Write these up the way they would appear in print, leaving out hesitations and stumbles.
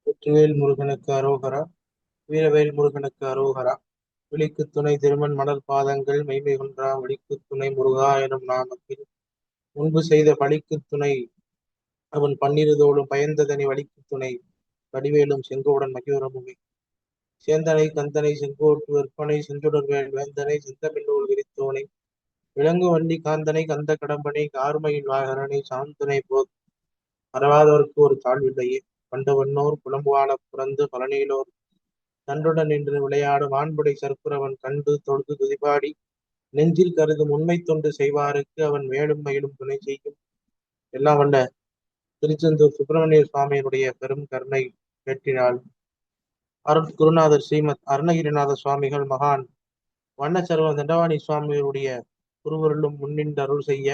வெற்றிவேல் முருகனுக்கு அரோகரா. வீரவேல் முருகனுக்கு அரோகரா. விழிக்கு துணை திருமண் மலர் பாதங்கள் மெய்மை கொன்றா வழிக்கு துணை முருகா எனும் நாமத்தில் முன்பு செய்த பழிக்கு துணை அவன் பன்னிருதோளும் பயந்ததனி வழிக்கு துணை வடிவேலும் செங்கோடன் மகிழமுமே சேந்தனை கந்தனை செங்கோட்டு விற்பனை செஞ்சுடர்வேல் வேந்தனை செந்தமிழ் விரித்தோனை விலங்கு வள்ளி காந்தனை கந்த கடம்பனை கார்மையின் வாகரனை சாந்தனை போத் மறவாதவர்க்கு ஒரு தாழ்வில்லையே. கண்டவன்னோர் புலம்புவான புறந்து பழனியிலோர் தன்றுடன் நின்று விளையாடும் ஆண்புடை சர்க்குரவன் கண்டு தொழுது துதிபாடி நெஞ்சில் கருதும் உண்மை தொண்டு செய்வாருக்கு அவன் மேலும் மயிலும் துணை செய்யும். எல்லாம் வல்ல திருச்செந்தூர் சுப்பிரமணிய சுவாமியினுடைய பெரும் கருணை வேற்றினால் அருட்குருநாதர் ஸ்ரீமத் அருணகிரிநாத சுவாமிகள் மகான் வண்ணச்சர்வ தண்டவாணி சுவாமிகளுடைய குருவருளும் முன்னின்று அருள் செய்ய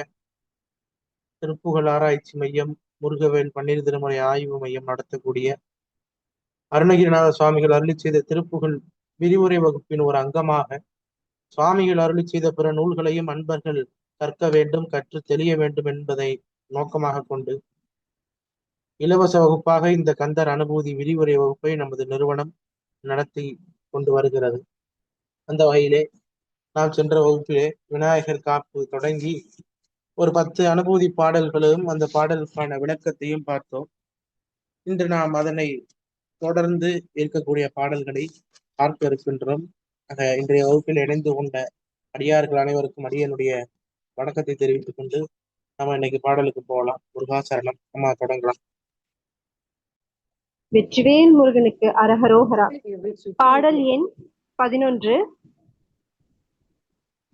திருப்புகழ் ஆராய்ச்சி மையம் முருகவேல் பன்னீர் திருமுறை ஆய்வு மையம் நடத்தக்கூடிய அருணகிரிநாத சுவாமிகள் அருளி செய்த திருப்புகழ் விரிவுரை வகுப்பின் ஒரு அங்கமாக சுவாமிகள் அருளி செய்த பிற நூல்களையும் அன்பர்கள் கற்க வேண்டும், கற்று தெளிய வேண்டும் என்பதை நோக்கமாக கொண்டு இலவச வகுப்பாக இந்த கந்தர் அனுபூதி விரிவுரை வகுப்பை நமது நிறுவனம் நடத்தி கொண்டு வருகிறது. அந்த வகையிலே நாம் சென்ற வகுப்பிலே விநாயகர் காப்பு தொடங்கி ஒரு 10 அனுபூதி பாடல்களும் அந்த பாடலுக்கான விளக்கத்தையும் பார்த்தோம். இன்று நாம் அதனை தொடர்ந்து இருக்கக்கூடிய பாடல்களை பார்க்க இருக்கின்றோம். இன்றைய வகுப்பில் இணைந்து கொண்ட அடியார்கள் அனைவருக்கும் அடியனுடைய வணக்கத்தை தெரிவித்துக் கொண்டு நம்ம இன்னைக்கு பாடலுக்கு போகலாம். முருகாசரணம். அம்மா தொடங்கலாம். வெற்றிவேல் முருகனுக்கு அரஹரோஹரா. பாடல் எண் 11.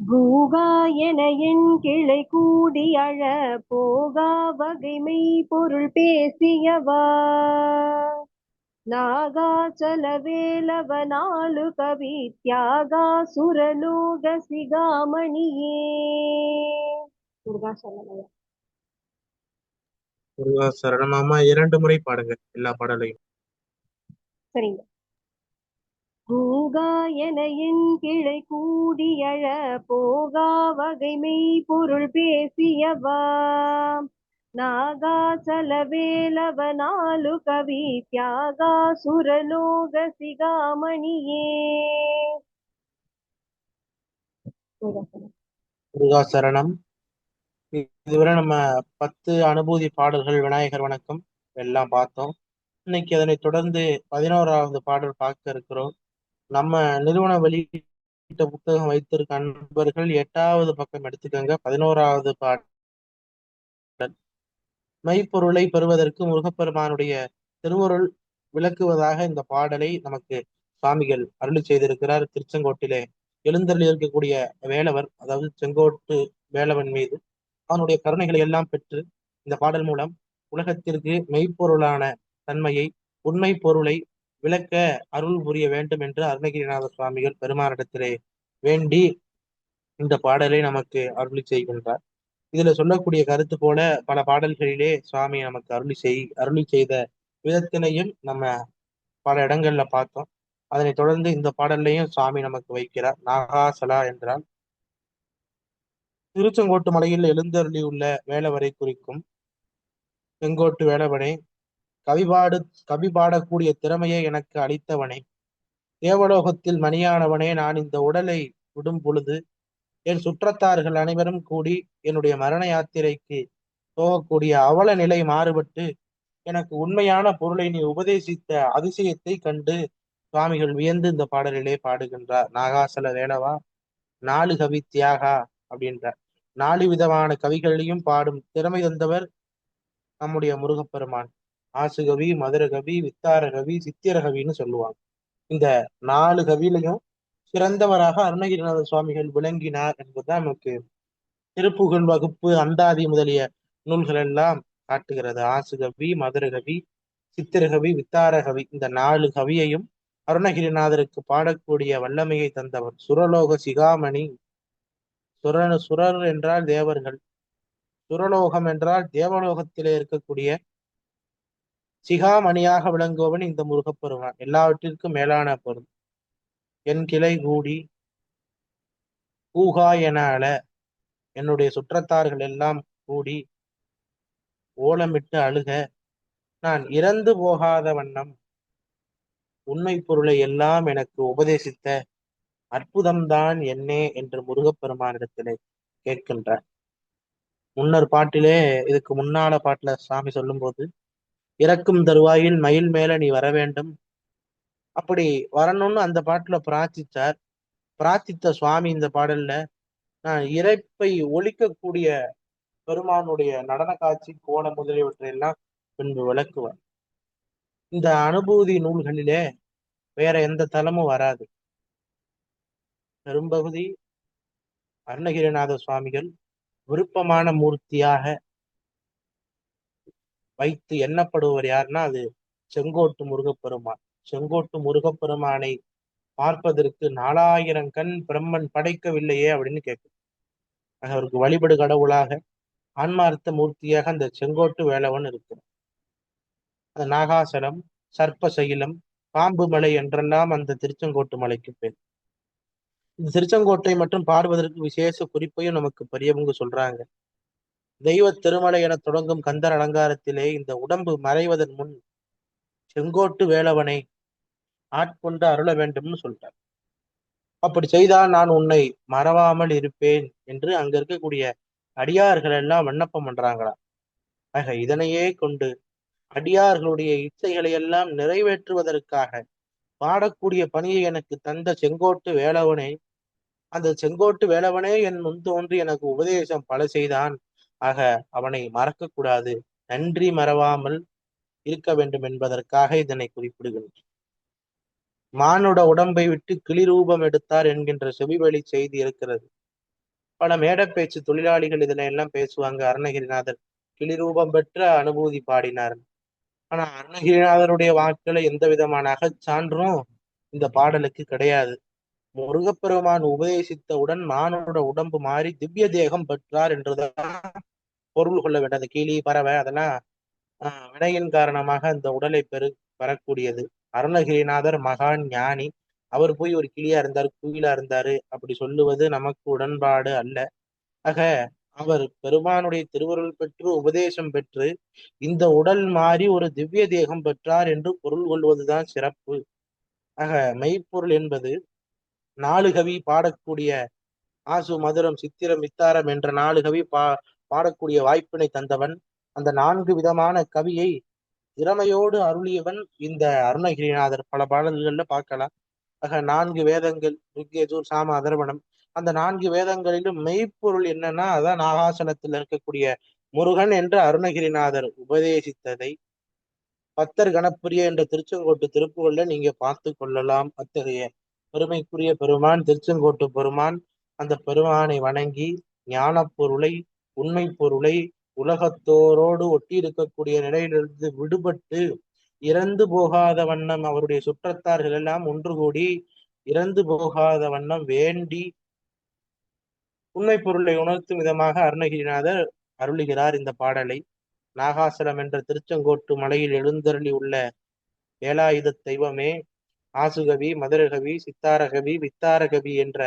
பூகா என என் கிளை கூடி அழ போகா வகைமை பொருள் பேசியவா நாகாச்சல வேலவ நாலு கவி தியாகா சுரலோக சிகாமணியே. முருகாசரணம். முருகாசரணம். அம்மா 2 முறை பாடுங்க எல்லா பாடலையும். சரிங்க. பூகா என என் கிளை கூடியழ போகா வகைமை பொருள் பேசியவா நாகாச்சல வேலவ நாலு கவி தியாகா சுரலோக சிகாமணியே. முருகாசரணம். இதுவரை நம்ம 10 அனுபூதி பாடல்கள் விநாயகர் வணக்கம் எல்லாம் பார்த்தோம். இன்னைக்கு அதனை தொடர்ந்து 11வது பாடல் பார்க்க இருக்கிறோம். நம்ம நிறுவன வெளியிட்ட புத்தகம் வைத்திருக்க அன்பர்கள் 8வது பக்கம் எடுத்துக்கோங்க. 11வது பாடல் மெய்ப்பொருளை பெறுவதற்கு முருகப்பெருமானுடைய திருவருள் விளக்குவதாக இந்த பாடலை நமக்கு சுவாமிகள் அருளி செய்திருக்கிறார். திருச்செங்கோட்டிலே எழுந்தருளி இருக்கக்கூடிய வேலவர், அதாவது செங்கோட்டு வேலவன் மீது அவனுடைய கருணைகளை எல்லாம் பெற்று இந்த பாடல் மூலம் உலகத்திற்கு மெய்ப்பொருளான தன்மையை, உண்மை பொருளை விளக்க அருள் புரிய வேண்டும் என்று அருணகிரிநாத சுவாமிகள் பெருமானிடத்திலே வேண்டி இந்த பாடலை நமக்கு அருளி செய்கின்றார். இதுல சொல்லக்கூடிய கருத்து போல பல பாடல்களிலே சுவாமி நமக்கு அருளி செய்த விதத்தினையும் நம்ம பல இடங்கள்ல பார்த்தோம். அதனை தொடர்ந்து இந்த பாடல்லையும் சுவாமி நமக்கு வைக்கிறார். நாகாசலா என்றால் திருச்செங்கோட்டு மலையில் எழுந்தருளி உள்ள வேலவரை குறிக்கும். செங்கோட்டு வேலவனே, கவி பாடக்கூடிய திறமையை எனக்கு அளித்தவனே, தேவலோகத்தில் மணியானவனே, நான் இந்த உடலை விடும் பொழுது என் சுற்றத்தார்கள் அனைவரும் கூடி என்னுடைய மரண யாத்திரைக்கு போகக்கூடிய அவல நிலை மாறுபட்டு எனக்கு உண்மையான பொருளை நீ உபதேசித்த அதிசயத்தை கண்டு சுவாமிகள் வியந்து இந்த பாடலிலே பாடுகின்றார். நாகாசல வேலவா, 4 கவி தியாகா அப்படின்றார். 4 விதமான கவிகளையும் பாடும் திறமை தந்தவர் நம்முடைய முருகப்பெருமான். ஆசுகவி, மதுரகவி, வித்தாரகவி, சித்திரகவின்னு சொல்லுவாங்க. இந்த 4 கவியிலையும் சிறந்தவராக அருணகிரிநாத சுவாமிகள் விளங்கினார் என்பதுதான் நமக்கு திருப்புகழ் வகுப்பு, அந்தாதி முதலிய நூல்கள் எல்லாம் காட்டுகிறது. ஆசுகவி, மதுரகவி, சித்திரகவி, வித்தாரகவி, இந்த 4 கவியையும் அருணகிரிநாதருக்கு பாடக்கூடிய வல்லமையை தந்தவர். சுரலோக சிகாமணி. சுரர் என்றால் தேவர்கள், சுரலோகம் என்றால் தேவலோகத்திலே இருக்கக்கூடிய சிகாமணியாக விளங்குபவன் இந்த முருகப்பெருமான். எல்லாவற்றிற்கும் மேலான பொருள். என் கிளை கூடி பூகா என அழ, என்னுடைய சுற்றத்தார்கள் எல்லாம் கூடி ஓலமிட்டு அழுக, நான் இறந்து போகாத வண்ணம் உண்மை பொருளை எல்லாம் எனக்கு உபதேசித்த அற்புதம்தான் என்னே என்று முருகப்பெருமானிடத்திலே கேட்கின்றார். முன்னர் பாட்டிலே, இதுக்கு முன்னால பாட்டுல சாமி சொல்லும்போது, இறக்கும் தருவாயில் மயில் மேல நீ வர வேண்டும், அப்படி வரணும்னு அந்த பாட்டுல பிரார்த்தித்தார். பிரார்த்தித்த சுவாமி இந்த பாடல்ல, நான் இறைப்பை ஒழிக்கக்கூடிய பெருமானுடைய நடன காட்சி கோண முதலியவற்றை எல்லாம் பின்பு விளக்குவார். இந்த அனுபூதி நூல்களிலே வேற எந்த தலமும் வராது. பெரும்பகுதி அருணகிரிநாத சுவாமிகள் விருப்பமான மூர்த்தியாக வைத்து எண்ணப்படுவர் யாருன்னா அது செங்கோட்டு முருகப்பெருமான். செங்கோட்டு முருகப்பெருமானை பார்ப்பதற்கு 4000 கண் பிரம்மன் படைக்கவில்லையே அப்படின்னு கேட்கும். அவருக்கு வழிபடு கடவுளாக ஆன்மார்த்த மூர்த்தியாக அந்த செங்கோட்டு வேலவன் இருக்கிறான். அந்த நாகாசலம், சர்ப்பசைலம், பாம்பு மலை என்றெல்லாம் அந்த திருச்செங்கோட்டு மலைக்கு பேர். இந்த திருச்செங்கோட்டை மற்றும் பாடுவதற்கு விசேஷ குறிப்பையும் நமக்கு பெரியவங்க சொல்றாங்க. தெய்வ திருமலை என தொடங்கும் கந்தர் அலங்காரத்திலே இந்த உடம்பு மறைவதன் முன் செங்கோட்டு வேலவனை ஆட்கொண்டு அருள வேண்டும்னு சொல்றார். அப்படி செய்தால் நான் உன்னை மறவாமல் இருப்பேன் என்று அங்க இருக்கக்கூடிய அடியார்கள் எல்லாம் விண்ணப்பம் பண்றாங்களா. ஆக இதனையே கொண்டு அடியார்களுடைய இச்சைகளை எல்லாம் நிறைவேற்றுவதற்காக பாடக்கூடிய பணியை எனக்கு தந்த செங்கோட்டு வேலவனே, அந்த செங்கோட்டு வேலவனே என் முன் தோன்றி எனக்கு உபதேசம் பல செய்தான். ஆக அவனை மறக்க கூடாது, நன்றி மறவாமல் இருக்க வேண்டும் என்பதற்காக இதனை குறிப்பிடுகின்றேன். மானுட உடம்பை விட்டு கிளிரூபம் எடுத்தார் என்கின்ற செவிவழி செய்தி இருக்கிறது. பல மேடப்பேச்சு தொழிலாளிகள் இதுல எல்லாம் பேசுவாங்க, அருணகிரிநாதர் கிளிரூபம் பெற்ற அனுபூதி பாடினார். ஆனா அருணகிரிநாதருடைய வாக்குல எந்த விதமான அகச்சான்றும் இந்த பாடலுக்கு கிடையாது. முருகப்பெருமான் உபதேசித்தவுடன் மானுட உடம்பு மாறி திவ்ய தேகம் பெற்றார் என்றுதான் பொருள் கொள்ள வேண்டும். அந்த கிளி, பறவை அதெல்லாம் வினையின் காரணமாக அந்த உடலை பெறக்கூடியது. அருணகிரிநாதர் மகான் ஞானி. அவர் போய் ஒரு கிளியா இருந்தாரு, குயிலா இருந்தாரு அப்படி சொல்லுவது நமக்கு உடன்பாடு அல்ல. ஆக அவர் பெருமானுடைய திருவருள் பெற்று உபதேசம் பெற்று இந்த உடல் மாறி ஒரு திவ்ய தேகம் பெற்றார் என்று பொருள் கொள்வதுதான் சிறப்பு. ஆக மெய்ப்பொருள் என்பது 4 கவி பாடக்கூடிய ஆசு, மதுரம், சித்திரம், வித்தாரம் என்ற 4 கவி பாடக்கூடிய வாய்ப்பினை தந்தவன். அந்த 4 விதமான கவியை திறமையோடு அருளியவன் இந்த அருணகிரிநாதர். பல பாடல்கள்ல பார்க்கலாம். ஆக 4 வேதங்கள், ரிக்யஜூர், சாம, அதர்வனம், அந்த 4 வேதங்களிலும் மெய்ப்பொருள் என்னன்னா அதான் நாகாசனத்தில் இருக்கக்கூடிய முருகன் என்று அருணகிரிநாதர் உபதேசித்ததை பத்தர் கணப்பிரிய என்ற திருச்செங்கோட்டு திருப்புகள்ல நீங்க பார்த்து கொள்ளலாம். அத்தகைய பெருமைக்குரிய பெருமான் திருச்செங்கோட்டு பெருமான். அந்த பெருமானை வணங்கி ஞான பொருளை, உண்மை பொருளை உலகத்தோரோடு ஒட்டி இருக்கக்கூடிய நிலையிலிருந்து விடுபட்டு இறந்து போகாத வண்ணம் அவருடைய சுற்றத்தார்கள் எல்லாம் ஒன்று கூடி இறந்து போகாத வண்ணம் வேண்டி உண்மை பொருளை உணர்த்தும் விதமாக அருணகிரிநாதர் அருளுகிறார் இந்த பாடலை. நாகாசலம் என்ற திருச்செங்கோட்டு மலையில் எழுந்தருளி உள்ள வேலாயுத தெய்வமே, ஆசுகவி, மதுரகவி, சித்தாரகவி, வித்தாரகவி என்ற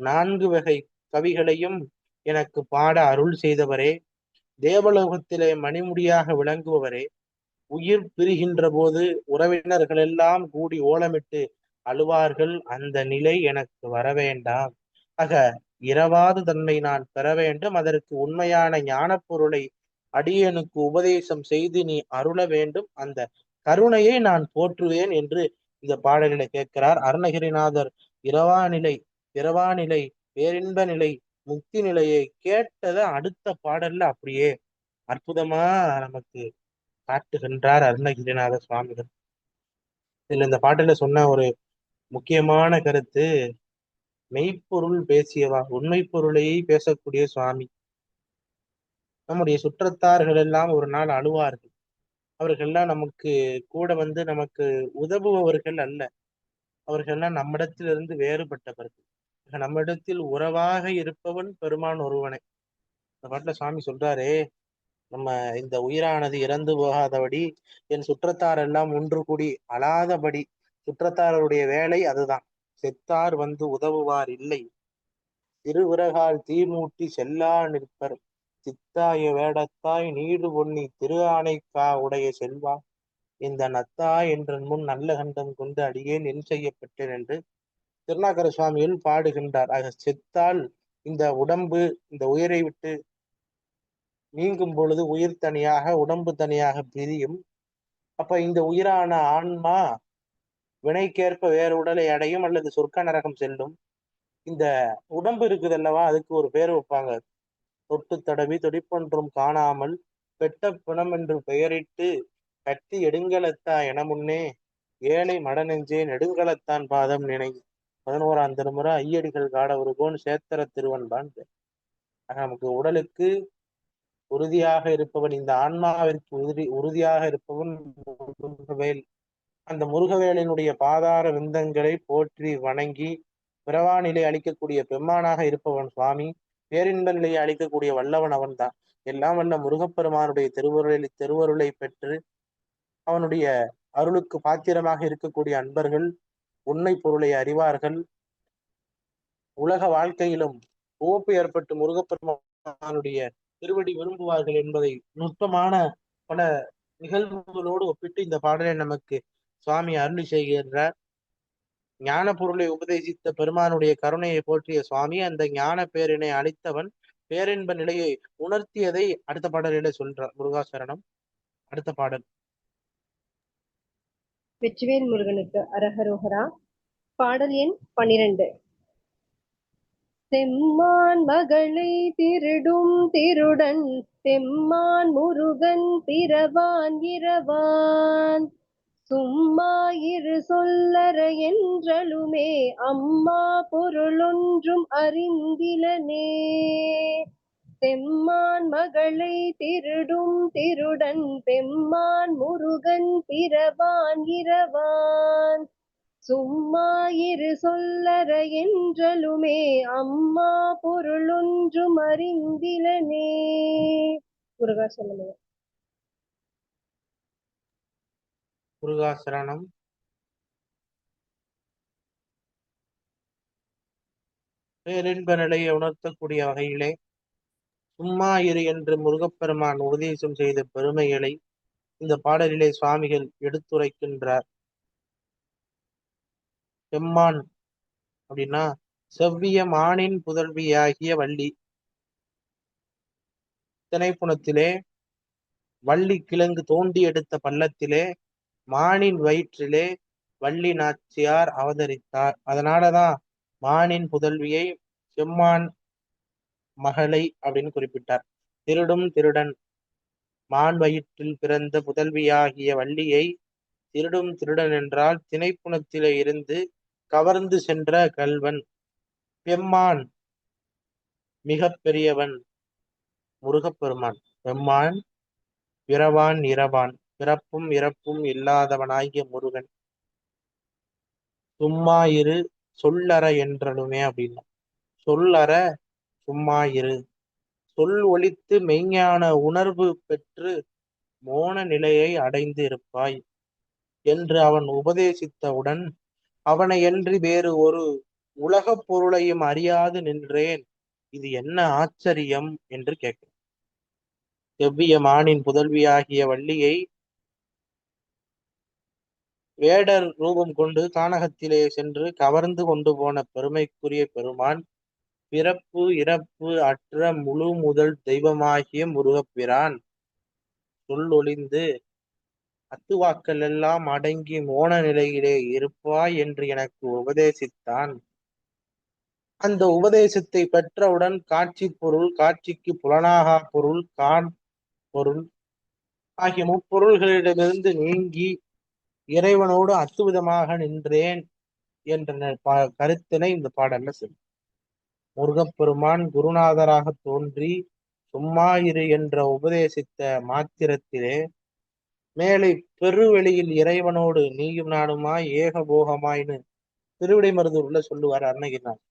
4 வகை கவிகளையும் எனக்கு பாட அருள் செய்தவரே, தேவலோகத்திலே மணிமுடியாக விளங்குபவரே, உயிர் பிரிகின்ற போது உறவினர்கள் எல்லாம் கூடி ஓலமிட்டு அழுவார்கள், அந்த நிலை எனக்கு வர வேண்டாம். ஆக இரவாது தன்னை நான் பெற வேண்டும், அதற்கு உண்மையான ஞான பொருளை அடியனுக்கு உபதேசம் செய்து நீ அருள வேண்டும், அந்த கருணையை நான் போற்றுவேன் என்று இந்த பாடலில கேட்கிறார் அருணகிரிநாதர். இரவா நிலை, பிறவா நிலை, பேரின்ப நிலை, முக்தி நிலையை கேட்டதை அடுத்த பாடல்ல அப்படியே அற்புதமா நமக்கு காட்டுகின்றார் அருணகிரிநாத சுவாமிகள். இதுல இந்த பாட்டுல சொன்ன ஒரு முக்கியமான கருத்து, மெய்ப்பொருள் பேசியவா, உண்மை பொருளையே பேசக்கூடிய சுவாமி. நம்முடைய சுற்றத்தார்கள் எல்லாம் ஒரு நாள் அழுவார்கள். அவர்கள்லாம் நமக்கு கூட வந்து நமக்கு உதவுபவர்கள் அல்ல. அவர்கள்லாம் நம்மிடத்திலிருந்து வேறுபட்டவர்கள். நம்மிடத்தில் உறவாக இருப்பவன் பெருமான் ஒருவனை. இந்த பாட்டுல சுவாமி சொல்றாரே, நம்ம இந்த உயிரானது இறந்து போகாதபடி என் சுற்றத்தார் எல்லாம் ஒன்று கூடி அழாதபடி. சுற்றத்தாருடைய வேலை அதுதான். செத்தார் வந்து உதவுவார் இல்லை, திருவிறகால் தீமூட்டி செல்லா நிற்பர், சித்தாய வேடத்தாய் நீடு பொன்னி திரு ஆனைக்கா உடைய செல்வா. இந்த நத்தா என்ற முன் நல்ல கண்டம் கொண்டு அடியேன் என் செய்யப்பட்டேன் என்று திருநாகர சுவாமிகள் பாடுகின்றார். ஆக செத்தால் இந்த உடம்பு இந்த உயிரை விட்டு நீங்கும் பொழுது உயிர் தனியாக உடம்பு தனியாக பிரியும். அப்ப இந்த உயிரான ஆன்மா வினைக்கேற்ப வேறு உடலை அடையும் அல்லது சொர்க்க நரகம் செல்லும். இந்த உடம்பு இருக்குது அல்லவா, அதுக்கு ஒரு பேர் வைப்பாங்க. தொட்டு தடவி துடிப்பொன்றும் காணாமல் பெட்ட பிணம் என்று பெயரிட்டு கட்டி எடுங்கலத்தா என முன்னே ஏழை மடநெஞ்சே நெடுங்கலத்தான் பாதம் நினை 11ஆம் திருமுறை ஐயடிகள் காட ஒருகோன் சேத்திர திருவன்பான். நமக்கு உடலுக்கு உறுதியாக இருப்பவன், இந்த ஆன்மாவிற்கு உறுதியாக இருப்பவன் முருகவேல். அந்த முருகவேலினுடைய பாதார விந்தங்களை போற்றி வணங்கி பிறவா நிலை அளிக்கக்கூடிய பெம்மானாக இருப்பவன் சுவாமி. பேரின்ப நிலையை அளிக்கக்கூடிய வல்லவன் அவன்தான். எல்லாம் வல்ல முருகப்பெருமானுடைய திருவருளை பெற்று அவனுடைய அருளுக்கு பாத்திரமாக இருக்கக்கூடிய அன்பர்கள் உண்மை பொருளை அறிவார்கள். உலக வாழ்க்கையிலும் உவப்பு ஏற்பட்டு முருகப்பெருமானுடைய திருவடி விரும்புவார்கள் என்பதை நுட்பமான பல நிகழ்வுகளோடு ஒப்பிட்டு இந்த பாடலை நமக்கு சுவாமி அருளி செய்கின்றார். ஞான பொருளை உபதேசித்த பெருமானுடைய கருணையை போற்றிய சுவாமி அந்த ஞான பேரினை அளித்தவன் பேரின்ப நிலையை உணர்த்தியதை அடுத்த பாடலில சொல்றார். முருகாசரணம். அடுத்த பாடல். வெற்றிவேல் முருகனுக்கு அரஹரோஹரா. பாடல் எண் 12. செம்மான் மகளை திருடும் திருடன் செம்மான் முருகன் பிறவான் இரவான் சும்மா இரு சொல்லற என்றலுமே அம்மா பொருளொன்றும் அறிந்திலனே. செம்மான் மகளை திருடும் திருடன் பெம்மான் முருகன் பிறவான் இரவான் சும்மா இரு சொல்லற என்றலுமே அம்மா பொருளொன்றும் அறிந்திலனே. முருகா சொல்லுங்க. முருகாசரணம். பேரின்ப நிலையை உணர்த்தக்கூடிய வகையிலே சும்மா இரு என்று முருகப்பெருமான் உபதேசம் செய்த பெருமைகளை இந்த பாடலிலே சுவாமிகள் எடுத்துரைக்கின்றார். செம்மான் அப்படின்னா செவ்விய மானின் புதல்வியாகிய வள்ளி. திணைப்புணத்திலே வள்ளி கிழங்கு தோண்டி எடுத்த பள்ளத்திலே மானின் வயிற்றிலே வள்ளி நாச்சியார் அவதரித்தார். அதனாலதான் மானின் புதல்வியை செம்மான் மகளை அப்படின்னு குறிப்பிட்டார். திருடும் திருடன் மான் வயிற்றில் பிறந்த புதல்வியாகிய வள்ளியை திருடும் திருடன் என்றால் திணைப்புணத்திலே இருந்து கவர்ந்து சென்ற கல்வன். பெம்மான் மிக பெரியவன் முருகப்பெருமான். பெம்மான் பிறவான் இரவான் பிறப்பும் இறப்பும் இல்லாதவனாகிய முருகன். சும்மா இரு சொல்லற என்றலுமே அப்படின்னா சொல்லற சும்மா இரு. சொல் ஒலித்து மெய்ஞான உணர்வு பெற்று மோன நிலையை அடைந்து இருப்பாய் என்று அவன் உபதேசித்தவுடன் அவனை என்று வேறு ஒரு உலகப் பொருளையும் அறியாது நின்றேன். இது என்ன ஆச்சரியம் என்று கேட்கிறேன். செவ்விய மானின் புதல்வியாகிய வள்ளியை வேடர் ரூபம் கொண்டு கானகத்திலே சென்று கவர்ந்து கொண்டு போன பெருமைக்குரிய பெருமான் பிறப்பு இறப்பு அற்ற முழு முதல் தெய்வமாகிய முருகப்பிரான். சொல்லொழிந்து அத்துவாக்கள் எல்லாம் அடங்கி மோன நிலையிலே இருப்பாய் என்று எனக்கு உபதேசித்தான். அந்த உபதேசத்தை பெற்றவுடன் காட்சி பொருள், காட்சிக்கு புலனாகா பொருள், காண் பொருள் ஆகிய முப்பொருள்களிடமிருந்து நீங்கி இறைவனோடு அத்துவிதமாக நின்றேன் என்ற கருத்தினை இந்த பாடல்ல சொல்லும். முருகப்பெருமான் குருநாதராக தோன்றி சும்மா இரு என்ற உபதேசித்த மாத்திரத்திலே மேலே பெருவெளியில் இறைவனோடு நீயும் நானுமாய் ஏகபோகமாயின்னு திருவிடை மருதூர்ல சொல்லுவார் அருணகிரிநாதர்.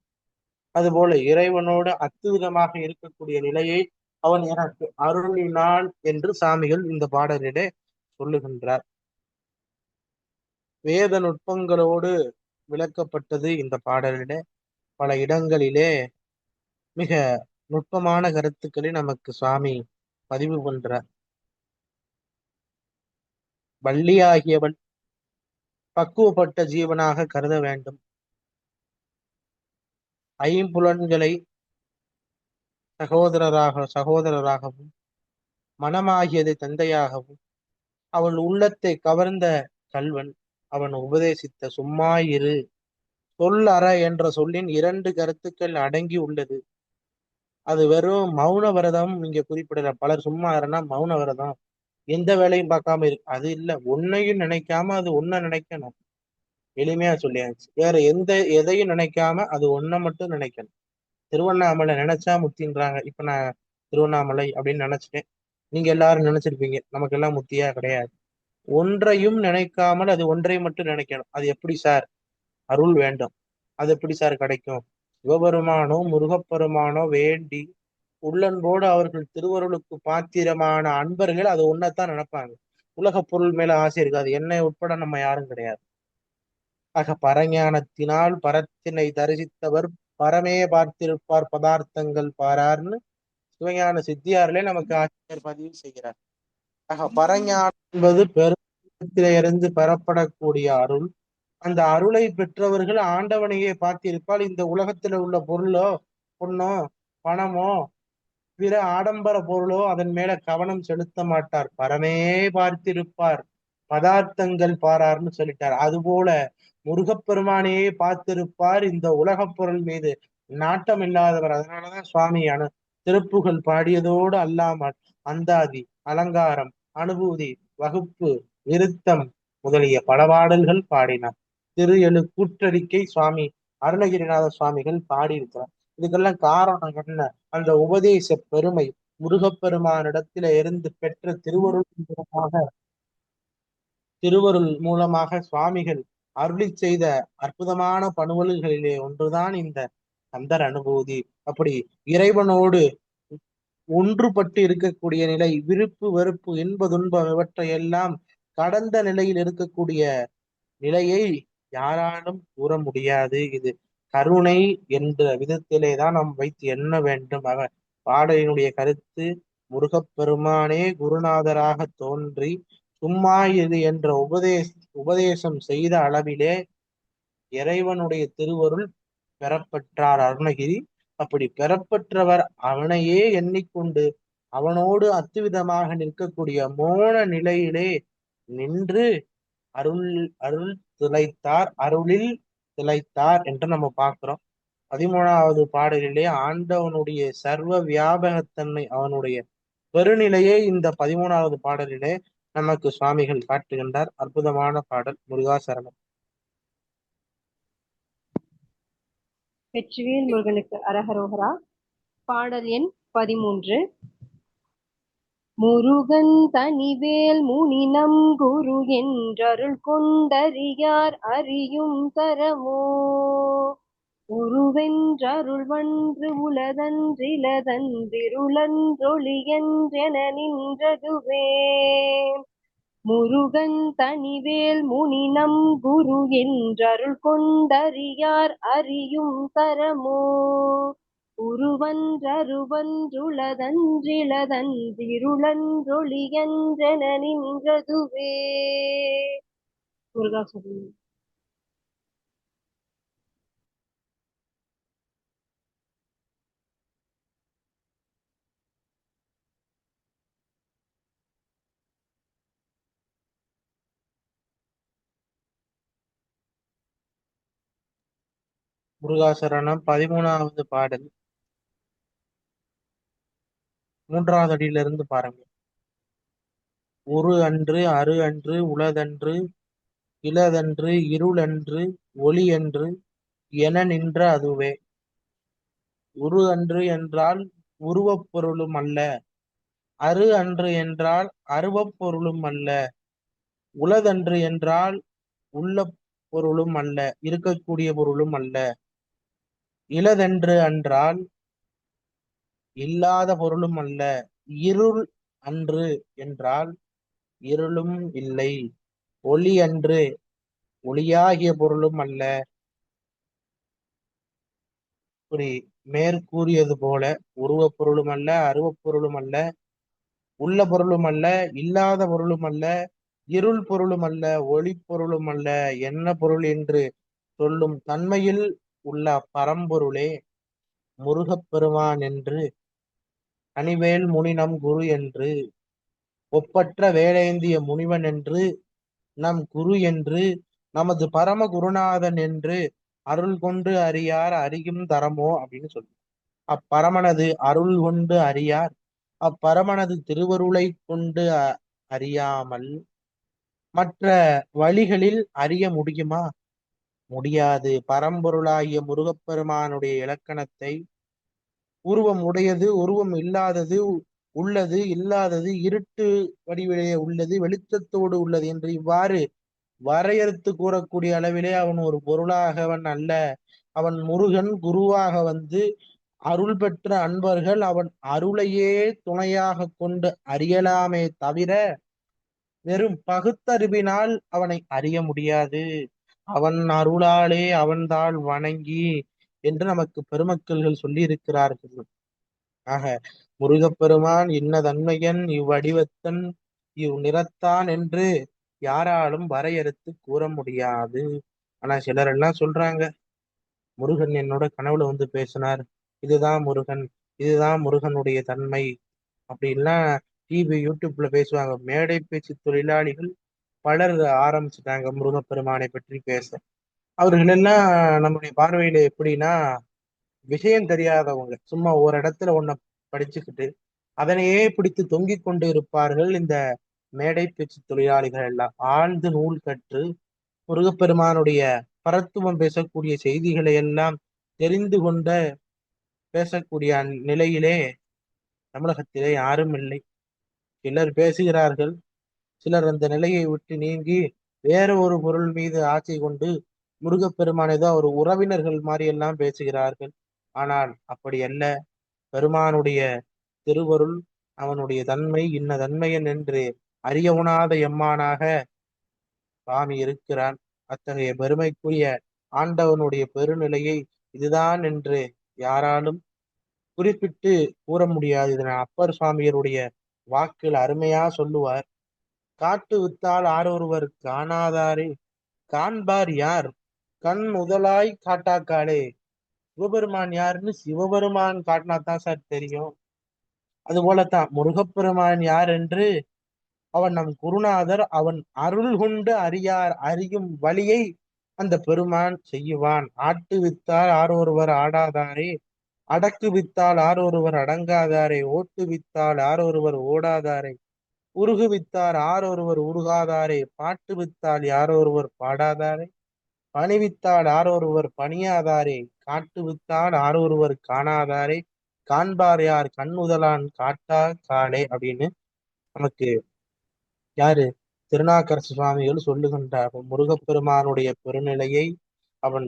அதுபோல இறைவனோடு அத்துவிதமாக இருக்கக்கூடிய நிலையை அவன் எனக்கு அருளினான் என்று சாமிகள் இந்த பாடலிலே சொல்லுகின்றார். வேத நுட்பங்களோடு விளக்கப்பட்டது இந்த பாடலிலே. பல இடங்களிலே மிக நுட்பமான கருத்துக்களை நமக்கு சுவாமி பதிவு பண்றார். வள்ளியாகியவள் பக்குவப்பட்ட ஜீவனாக கருத வேண்டும். ஐம்புலன்களை சகோதரராகவும் மனமாகியதை தந்தையாகவும் அவள் உள்ளத்தை கவர்ந்த கல்வன் அவன் உபதேசித்த சும்மா இரு சொல் அற என்ற சொல்லின் 2 கருத்துக்கள் அடங்கி உள்ளது. அது வெறும் மௌன விரதம் இங்க குறிப்பிடல. பலர் சும்மா இருன்னா மௌன விரதம், எந்த வேலையும் பார்க்காம இருக்கு, அது இல்ல. ஒன்னையும் நினைக்காம அது ஒன்ன நினைக்கணும். எளிமையா சொல்லியாச்சு. வேற எதையும் நினைக்காம அது ஒன்ன மட்டும் நினைக்கணும். திருவண்ணாமலை நினைச்சா முத்தின்றாங்க. இப்ப நான் திருவண்ணாமலை அப்படின்னு நினைச்சிட்டேன், நீங்க எல்லாரும் நினைச்சிருப்பீங்க. நமக்கு எல்லாம் முத்தியா கிடையாது. ஒன்றையும் நினைக்காமல் அது ஒன்றை மட்டும் நினைக்கணும். அது எப்படி சார்? அருள் வேண்டும். அது எப்படி சார் கிடைக்கும்? சிவபெருமானோ முருகப்பெருமானோ வேண்டி உள்ளன்போடு அவர்கள் திருவருளுக்கு பாத்திரமான அன்பர்கள் அது ஒன்னத்தான் நினைப்பாங்க. உலக பொருள் மேல ஆசை இருக்காது. என்னை உட்பட நம்ம யாரும் கிடையாது. ஆக பரஞானத்தினால் பரத்தினை தரிசித்தவர் பரமே பார்த்திருப்பார் பதார்த்தங்கள் பாரார்னு சிவஞான சித்தியாரிலே நமக்கு ஆசிரியர் பதிவு செய்கிறார். ஆக பரஞானம் என்பது பெருத்திலிருந்து பெறப்படக்கூடிய அருள். அந்த அருளை பெற்றவர்கள் ஆண்டவனையே பார்த்திருப்பால் இந்த உலகத்துல உள்ள பொருளோ பொண்ணோ பணமோ பிற ஆடம்பர பொருளோ அதன் மேல கவனம் செலுத்த மாட்டார். பரமே பார்த்திருப்பார் பதார்த்தங்கள் பாரார்னு சொல்லிட்டார். அதுபோல முருகப்பெருமானையே பார்த்திருப்பார் இந்த உலகப் பொருள் மீது நாட்டம் இல்லாதவர். அதனாலதான் சுவாமி திருப்புகள் பாடியதோடு அல்லாமல் அந்தாதி, அலங்காரம், அனுபூதி, வகுப்பு, விருத்தம் முதலிய பல பாடல்கள் பாடினார். கூற்றறிக்கை சுவாமி அருணகிரிநாத சுவாமிகள் பாடியிருக்கிறார். இதுக்கெல்லாம் காரணம் என்ன? அந்த உபதேச பெருமை. முருகப்பெருமானிடத்தில இருந்து பெற்ற திருவருள் மூலமாக சுவாமிகள் அருளி செய்த அற்புதமான பணுவல்களிலே ஒன்றுதான் இந்த கந்தர் அனுபூதி. அப்படி இறைவனோடு ஒன்றுபட்டு இருக்கக்கூடிய நிலை, விருப்பு வெறுப்பு இன்ப துன்பம் இவற்றையெல்லாம் கடந்த நிலையில் இருக்கக்கூடிய நிலையை யாராலும் கூற முடியாது. இது கருணை என்ற விதத்திலே தான் நாம் வைத்து எண்ண வேண்டும். அவர் பாடலினுடைய கருத்து, முருகப்பெருமானே குருநாதராக தோன்றி சும்மா இது என்ற உபதேசம் செய்த அளவிலே இறைவனுடைய திருவருள் பெறப்பெற்றார் அருணகிரி. அப்படி பெறப்பெற்றவர் அவனையே எண்ணிக்கொண்டு அவனோடு அத்துவிதமாக நிற்கக்கூடிய மோன நிலையிலே நின்று அருள் அருள் திளைத்தார், அருளில் திளைத்தார் என்று நம்ம பார்க்கிறோம். 13வது பாடலிலே ஆண்டவனுடைய சர்வ வியாபகத்தன்மை, அவனுடைய பெருநிலையை இந்த 13வது பாடலிலே நமக்கு சுவாமிகள் காட்டுகின்றார். அற்புதமான பாடல். முருகாசரணம். வெற்றிவேல் முருகனுக்கு அரஹரோகரா. பாடல் எண் 13. முருகன் தனிவேல் முனினம் குரு என்றருள் கொண்டறியார் அறியும் தரமோ உருவென்றருள்வன்று உளதன்றிலதன்றிருளன்றொளியென்றென நின்றதுவே. முருகன் தனிவேல் முனினம் குரு என்றருள் கொண்டறியார் அறியும் தரமோ உருவன்றருவன்றுளதன்றிலதன்றிருளன்றொளியென்றென நின்றதுவே. முருகாசரணம். முருகாசரணம் 13வது பாடல் 3வது அடியிலிருந்து பாருங்க. உரு அன்று அரு அன்று உளதன்று இளதன்று இருளன்று ஒளி அன்று என நின்ற அதுவே. உரு அன்று என்றால் உருவப் பொருளும் அல்ல, அரு அன்று என்றால் அருவப் பொருளும் அல்ல, உளதன்று என்றால் உள்ள பொருளும் அல்ல, இருக்கக்கூடிய பொருளும் அல்ல, இளதென்று என்றால் இல்லாத பொருளும் அல்ல, இருள் அன்று என்றால் இருளும் இல்லை, ஒளி அன்று ஒளியாகிய பொருளும் அல்ல. இப்படி மேற்கூறியது போல உருவப் பொருளும் அல்ல, அருவப் பொருளும் அல்ல, உள்ள பொருளும் அல்ல, இல்லாத பொருளும் அல்ல, இருள் பொருளும் அல்ல, ஒளி பொருளும் அல்ல, என்ன பொருள் என்று சொல்லும் தன்மையில் உள்ள பரம்பொருளே முருகப்பெருமான் என்று, அணிவேல் முனி நம் குரு என்று, ஒப்பற்ற வேலேந்திய முனிவன் என்று, நம் குரு என்று, நமது பரம குருநாதன் என்று, அருள் கொண்டு அறியார் அறியும் தரமோ அப்படின்னு சொல்லு. அப்பரமனது அருள் கொண்டு அறியார், அப்பரமனது திருவருளை கொண்டு அறியாமல் மற்ற வழிகளில் அறிய முடியுமா? முடியாது. பரம்பொருளாகிய முருகப்பெருமானுடைய இலக்கணத்தை உருவம் உடையது, உருவம் இல்லாதது, உள்ளது, இல்லாதது, இருட்டு வடிவிலே உள்ளது, வெளிச்சத்தோடு உள்ளது என்று இவ்வாறு வரையறுத்து கூறக்கூடிய அளவிலே அவன் ஒரு பொருளாகவன் அல்ல. அவன் முருகன் குருவாக வந்து அருள் பெற்ற அன்பர்கள் அவன் அருளையே துணையாக கொண்டு அறியலாமே தவிர வெறும் பகுத்தறிவினால் அவனை அறிய முடியாது. அவன் அருளாலே அவன்தாள் வணங்கி என்று நமக்கு பெருமக்கள்கள் சொல்லி இருக்கிறார்கள். ஆக முருகப்பெருமான் இன்னதன்மையன் இவ்வடிவத்தன் இவ் நிறத்தான் என்று யாராலும் வரையறுத்து கூற முடியாது. ஆனா சிலர் எல்லாம் சொல்றாங்க, முருகன் என்னோட கனவுல வந்து பேசினார், இதுதான் முருகன், இதுதான் முருகனுடைய தன்மை அப்படின்லாம் டிவி யூடியூப்ல பேசுவாங்க. மேடை பேச்சு தொழிலாளிகள் பலர் ஆரம்பிச்சுட்டாங்க முருகப்பெருமானை பற்றி பேச. அவர்கள் எல்லாம் நம்முடைய பார்வையில எப்படின்னா, விஷயம் தெரியாதவங்க, சும்மா ஒரு இடத்துல ஒன்ன படிச்சுக்கிட்டு அதனையே பிடித்து தொங்கிக் கொண்டு இருப்பார்கள். இந்த மேடை பேச்சு தொழிலாளிகள் எல்லாம் ஆழ்ந்து நூல் கற்று முருகப்பெருமானுடைய பரத்துவம் பேசக்கூடிய செய்திகளை எல்லாம் தெரிந்து கொண்ட பேசக்கூடிய நிலையிலே தமிழகத்திலே யாரும் இல்லை. சிலர் பேசுகிறார்கள், சிலர் அந்த நிலையை விட்டு நீங்கி வேற ஒரு பொருள் மீது ஆசை கொண்டு முருகப்பெருமான் ஏதோ ஒரு உறவினர்கள் மாதிரி எல்லாம் பேசுகிறார்கள். ஆனால் அப்படி அல்ல. பெருமானுடைய திருவருள், அவனுடைய தன்மை இன்ன தன்மையன் என்று அறிய உணாத எம்மானாக சுவாமி இருக்கிறான். அத்தகைய பெருமைக்குரிய ஆண்டவனுடைய பெருநிலையை இதுதான் என்று யாராலும் குறிப்பிட்டு கூற முடியாது. இதனை அப்பர் சுவாமியருடைய வாக்கில் அருமையா சொல்லுவார். காட்டு வித்தால் ஆரொருவர் காணாதாரே, காண்பார் யார் கண் முதலாய் காட்டாக்காலே. சிவபெருமான் யாருன்னு சிவபெருமான் காட்டினாதான் சார் தெரியும். அது போலத்தான் முருகப்பெருமான் யார் என்று அவன் நம் குருநாதர், அவன் அருள் கொண்டு அறியும் வழியை அந்த பெருமான் செய்யுவான். ஆட்டு வித்தால் ஆரொருவர் ஆடாதாரே, அடக்கு வித்தால் ஆரொருவர் அடங்காதாரே, ஓட்டு வித்தால் ஆரொருவர் ஓடாதாரே, உருகு வித்தார் ஆரொருவர் உருகாதாரே, பாட்டு வித்தால் யாரொருவர் பாடாதாரே, பணிவித்தால் ஆரொருவர் பணியாதாரே, காட்டு வித்தால் ஆரொருவர் காணாதாரே, காண்பார் யார் கண்ணுதலான் காட்டா காலே அப்படின்னு நமக்கு யாரு திருநாக்கரசு சுவாமிகள் சொல்லுகின்றார். முருகப்பெருமானுடைய பெருநிலையை அவன்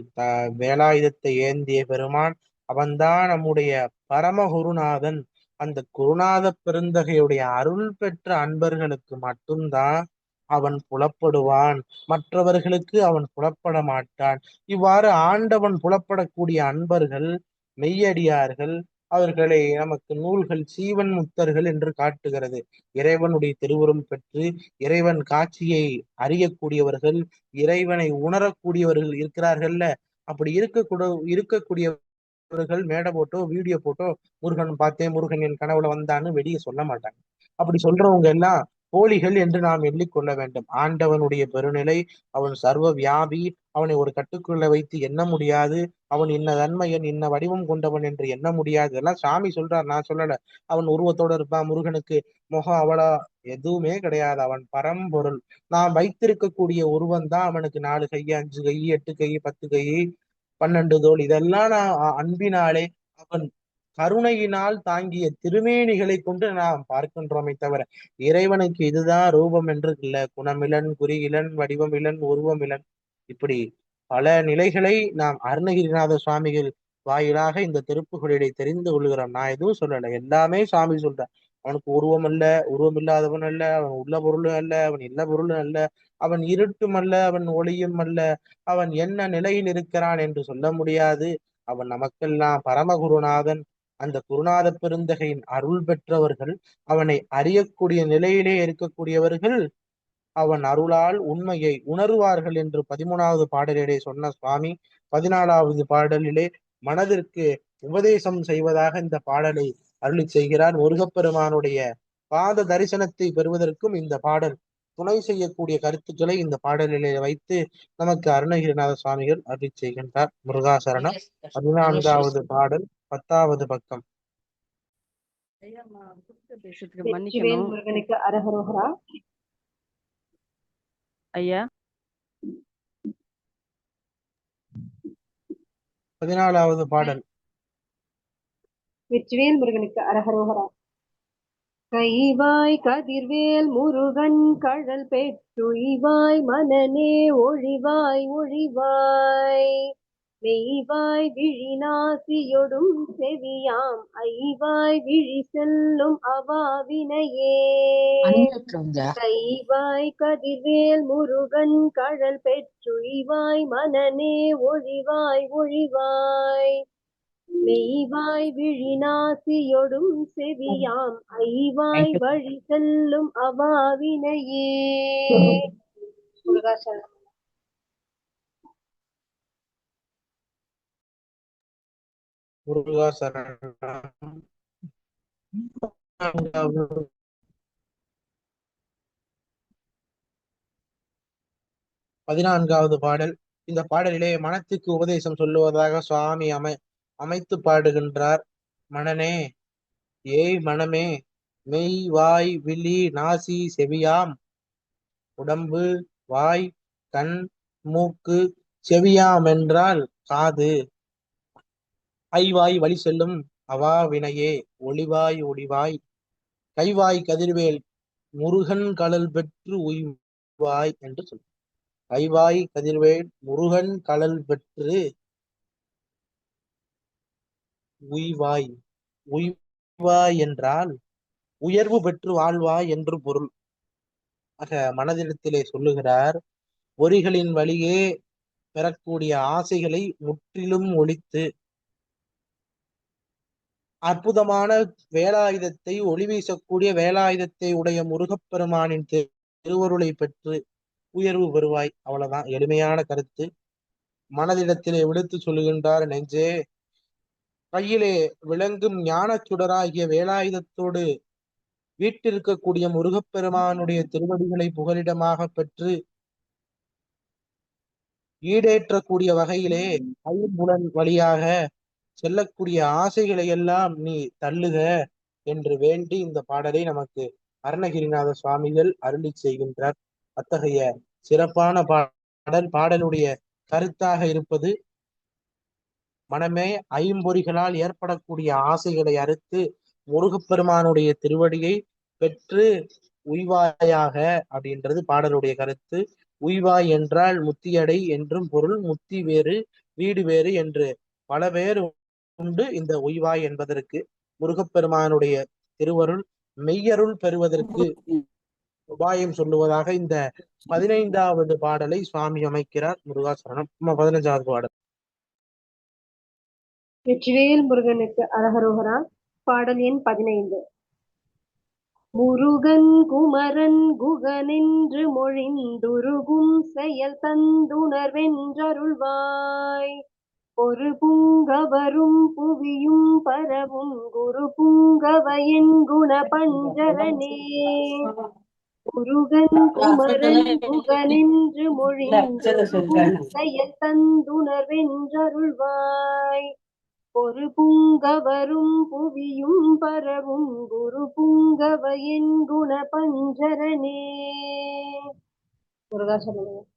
வேலாயுதத்தை ஏந்திய பெருமான், அவன்தான் நம்முடைய பரமகுருநாதன். அந்த குருநாத பெருந்தகையுடைய அருள் பெற்ற அன்பர்களுக்கு மட்டும்தான் அவன் புலப்படுவான், மற்றவர்களுக்கு அவன் புலப்பட மாட்டான். இவ்வாறு ஆண்டவன் புலப்படக்கூடிய அன்பர்கள் மெய்யடியார்கள். அவர்களை நமக்கு நூல்கள் சீவன் முத்தர்கள் என்று காட்டுகிறது. இறைவனுடைய திருவுருவம் பெற்று இறைவன் காட்சியை அறியக்கூடியவர்கள், இறைவனை உணரக்கூடியவர்கள் இருக்கிறார்கள்ல, அப்படி இருக்கக்கூடியவர்கள் மேடை போட்டோ வீடியோ போட்டோ முருகன் பார்த்தேன், முருகன் என் கனவுல வந்தான்னு வெளியே சொல்ல மாட்டாங்க. அப்படி சொல்றவங்க எல்லாம் போலிகள் என்று நாம் எண்ணிக்கொள்ள வேண்டும். ஆண்டவனுடைய பெருநிலை, அவன் சர்வ வியாபி, அவனை ஒரு கட்டுக்குள்ள வைத்து எண்ண முடியாது. அவன் இன்ன தன்மையன் இன்ன வடிவம் கொண்டவன் என்று எண்ண முடியாது. இதெல்லாம் சாமி சொல்றார், நான் சொல்லல. அவன் உருவத்தோட இருப்பான், முருகனுக்கு முகம் அவளா எதுவுமே கிடையாது. அவன் பரம்பொருள். நாம் வைத்திருக்கக்கூடிய உருவம் தான் அவனுக்கு 4 கை, 5 கை, 8 கை, 10 கை, 12 தோல். இதெல்லாம் நான் அன்பினாலே அவன் கருணையினால் தாங்கிய திருமேனிகளை கொண்டு நாம் பார்க்கின்றோமே தவிர இறைவனுக்கு இதுதான் ரூபம் என்று இல்ல. குணமிலன், குறியிலன், வடிவமிலன், உருவமிலன், இப்படி பல நிலைகளை நாம் அருணகிரிநாத சுவாமிகள் வாயிலாக இந்த திருப்புகளிலே தெரிந்து கொள்கிறோம். நான் எதுவும் சொல்லலை, எல்லாமே சாமி சொல்றார். அவனுக்கு உருவம் அல்ல, உருவம் இல்லாதவன் அல்ல, அவன் உள்ள பொருளும் அல்ல, அவன் இல்ல பொருளும் அல்ல, அவன் இருட்டும் அல்ல, அவன் ஒளியும் அல்ல, அவன் என்ன நிலையில் இருக்கிறான் என்று சொல்ல முடியாது. அவன் நமக்கெல்லாம் பரமகுருநாதன். அந்த குருநாத பெருந்தகையின் அருள் பெற்றவர்கள், அவனை அறியக்கூடிய நிலையிலே இருக்கக்கூடியவர்கள், அவன் அருளால் உண்மையை உணருவார்கள் என்று 13வது பாடலிலே சொன்ன சுவாமி 14வது பாடலிலே மனதிற்கு உபதேசம் செய்வதாக இந்த பாடலை அருளி செய்கிறார். முருகப்பெருமானுடைய பாத தரிசனத்தை பெறுவதற்கும் இந்த பாடல் துணை செய்யக்கூடிய கருத்துக்களை இந்த பாடலிலே வைத்து நமக்கு அருணகிரிநாத சுவாமிகள் அருளி செய்கின்றார். முருகாசரணம். 14வது பாடல் 10வது பக்கம். வெற்றிவேல் முருகனுக்கு அரஹரோஹரா. ஐயா 14வது பாடல். வெற்றிவேல் முருகனுக்கு அரஹரோஹரா. கைவாய் கதிர்வேல் முருகன் கழல் பெற்றுய்வாய் மனநே ஒழிவாய் ஒழிவாய் மெய்வாய் விழிநாசியொடும் செவியாம் ஐவாய் விழி செல்லும் அவாவினையே. கைவாய் கதிர்வேல் முருகன் கழல் பெற்றுய்வாய் மனநே ஒழிவாய் ஒழிவாய் மெய்வாய் விழிநாசியொடும் செவியாம் ஐவாய் வழி செல்லும் அவாவினையே. முருகாசரணம். முருகாசரணம். 14வது பாடல். இந்த பாடலிலே மனத்துக்கு உபதேசம் சொல்லுவதாக சுவாமி அமைத்து பாடுகின்றார். மனனே, ஏய் மனமே, மெய் வாய் விழி நாசி செவியாம் உடம்பு வாய் கண் மூக்கு, செவியாம் என்றால் காது, ஐவாய் வழி செல்லும் அவா வினையே, ஒளிவாய் ஒளிவாய் கைவாய் கதிர்வேல் முருகன் கழல் பெற்று உய்வாய் என்று சொல்லும். கைவாய் கதிர்வேல் முருகன் கழல் பெற்று உய்வாய். உய்வாய் என்றால் உயர்வு பெற்று வாழ்வாய் என்று பொருள். ஆக மனதிடத்திலே சொல்லுகிறார், பொறிகளின் வழியே பெறக்கூடிய ஆசைகளை முற்றிலும் ஒழித்து அற்புதமான வேலாயுதத்தை, ஒளி வீசக்கூடிய வேலாயுதத்தை உடைய முருகப்பெருமானின் திருவருளை பெற்று உயர்வு பெறுவாய். அவ்வளவுதான், எளிமையான கருத்து. மனதிடத்திலே விடுத்து சொல்லுகின்றார், நெஞ்சே, கையிலே விளங்கும் ஞான சுடராகிய வேலாயுதத்தோடு வீட்டிருக்கக்கூடிய முருகப்பெருமானுடைய திருவடிகளை புகலிடமாக பெற்று ஈடேற்றக்கூடிய வகையிலே ஐம்புலன் வழியாக செல்லக்கூடிய ஆசைகளை எல்லாம் நீ தள்ளுக என்று வேண்டி இந்த பாடலை நமக்கு அருணகிரிநாத சுவாமிகள் அருளி செய்கின்றார். அத்தகைய சிறப்பான பாடலுடைய கருத்தாக இருப்பது, மனமே, ஐம்பொறிகளால் ஏற்படக்கூடிய ஆசைகளை அறுத்து முருகப்பெருமானுடைய திருவடியை பெற்று உய்வாயாக அப்படின்றது பாடலுடைய கருத்து. உய்வாய் என்றால் முத்தியடை என்றும் பொருள். முத்தி வேறு, வீடு வேறு என்று பல பேர் உண்டு. இந்த உய்வாய் என்பதற்கு முருகப்பெருமானுடைய திருவருள் மெய்யருள் பெறுவதற்கு உபாயம் சொல்லுவதாக இந்த 15வது பாடலை சுவாமி அமைக்கிறார். முருகாசரணம். 15வது பாடல். வெற்றிவேல் முருகனுக்கு அரஹரோஹரா. பாடல் எண் 15. முருகன் குமரன் குகனென்று மொழிந்துருகும் செயல் தந்துணர்வென்றருள்வாய். ஒரு புங்கவரும் புவியும் பரவும் குரு புங்கவயன் குண பஞ்சரனே. முருகன் குமரன் குகனென்று மொழிந்துருகும் செயல் தந்துணர்வென்றருள்வாய். ஒரு புங்கவரும் புவியும் பரவும் குரு புங்கவயன் குண பஞ்சரனே. முருகாசரணம்.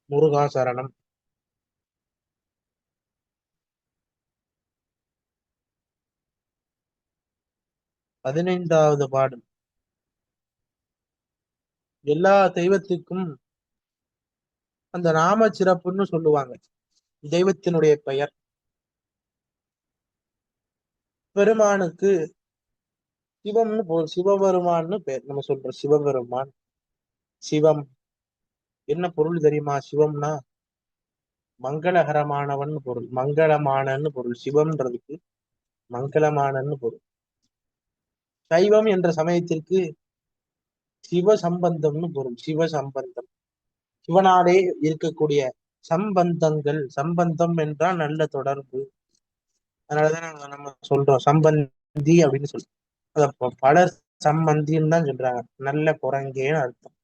முருகாசரணம். பதினைந்தாவது பாடல். எல்லா தெய்வத்துக்கும் அந்த நாம சிறப்புன்னு சொல்லுவாங்க. தெய்வத்தினுடைய பெயர். பெருமானுக்கு சிவம்னு சிவபெருமான்னு பேர். நம்ம சொல்ற சிவபெருமான், சிவம் என்ன பொருள் தெரியுமா? சிவம்னா மங்களகரமானவன் பொருள், மங்களமானன்னு பொருள். சிவம்ன்றதுக்கு மங்களமானன்னு பொருள். சைவம் என்ற சமயத்திற்கு சிவ சம்பந்தம்னு பொருள். சிவ சம்பந்தம், சிவனாலே இருக்கக்கூடிய சம்பந்தங்கள். சம்பந்தம் என்றால் நல்ல தொடர்பு. அதனாலதான் நம்ம சொல்றோம் சம்பந்தி அப்படின்னு சொல்றோம். அத பலர் சம்பந்தின்னு தான் சொல்றாங்க. நல்ல குரங்கேன்னு அர்த்தம்.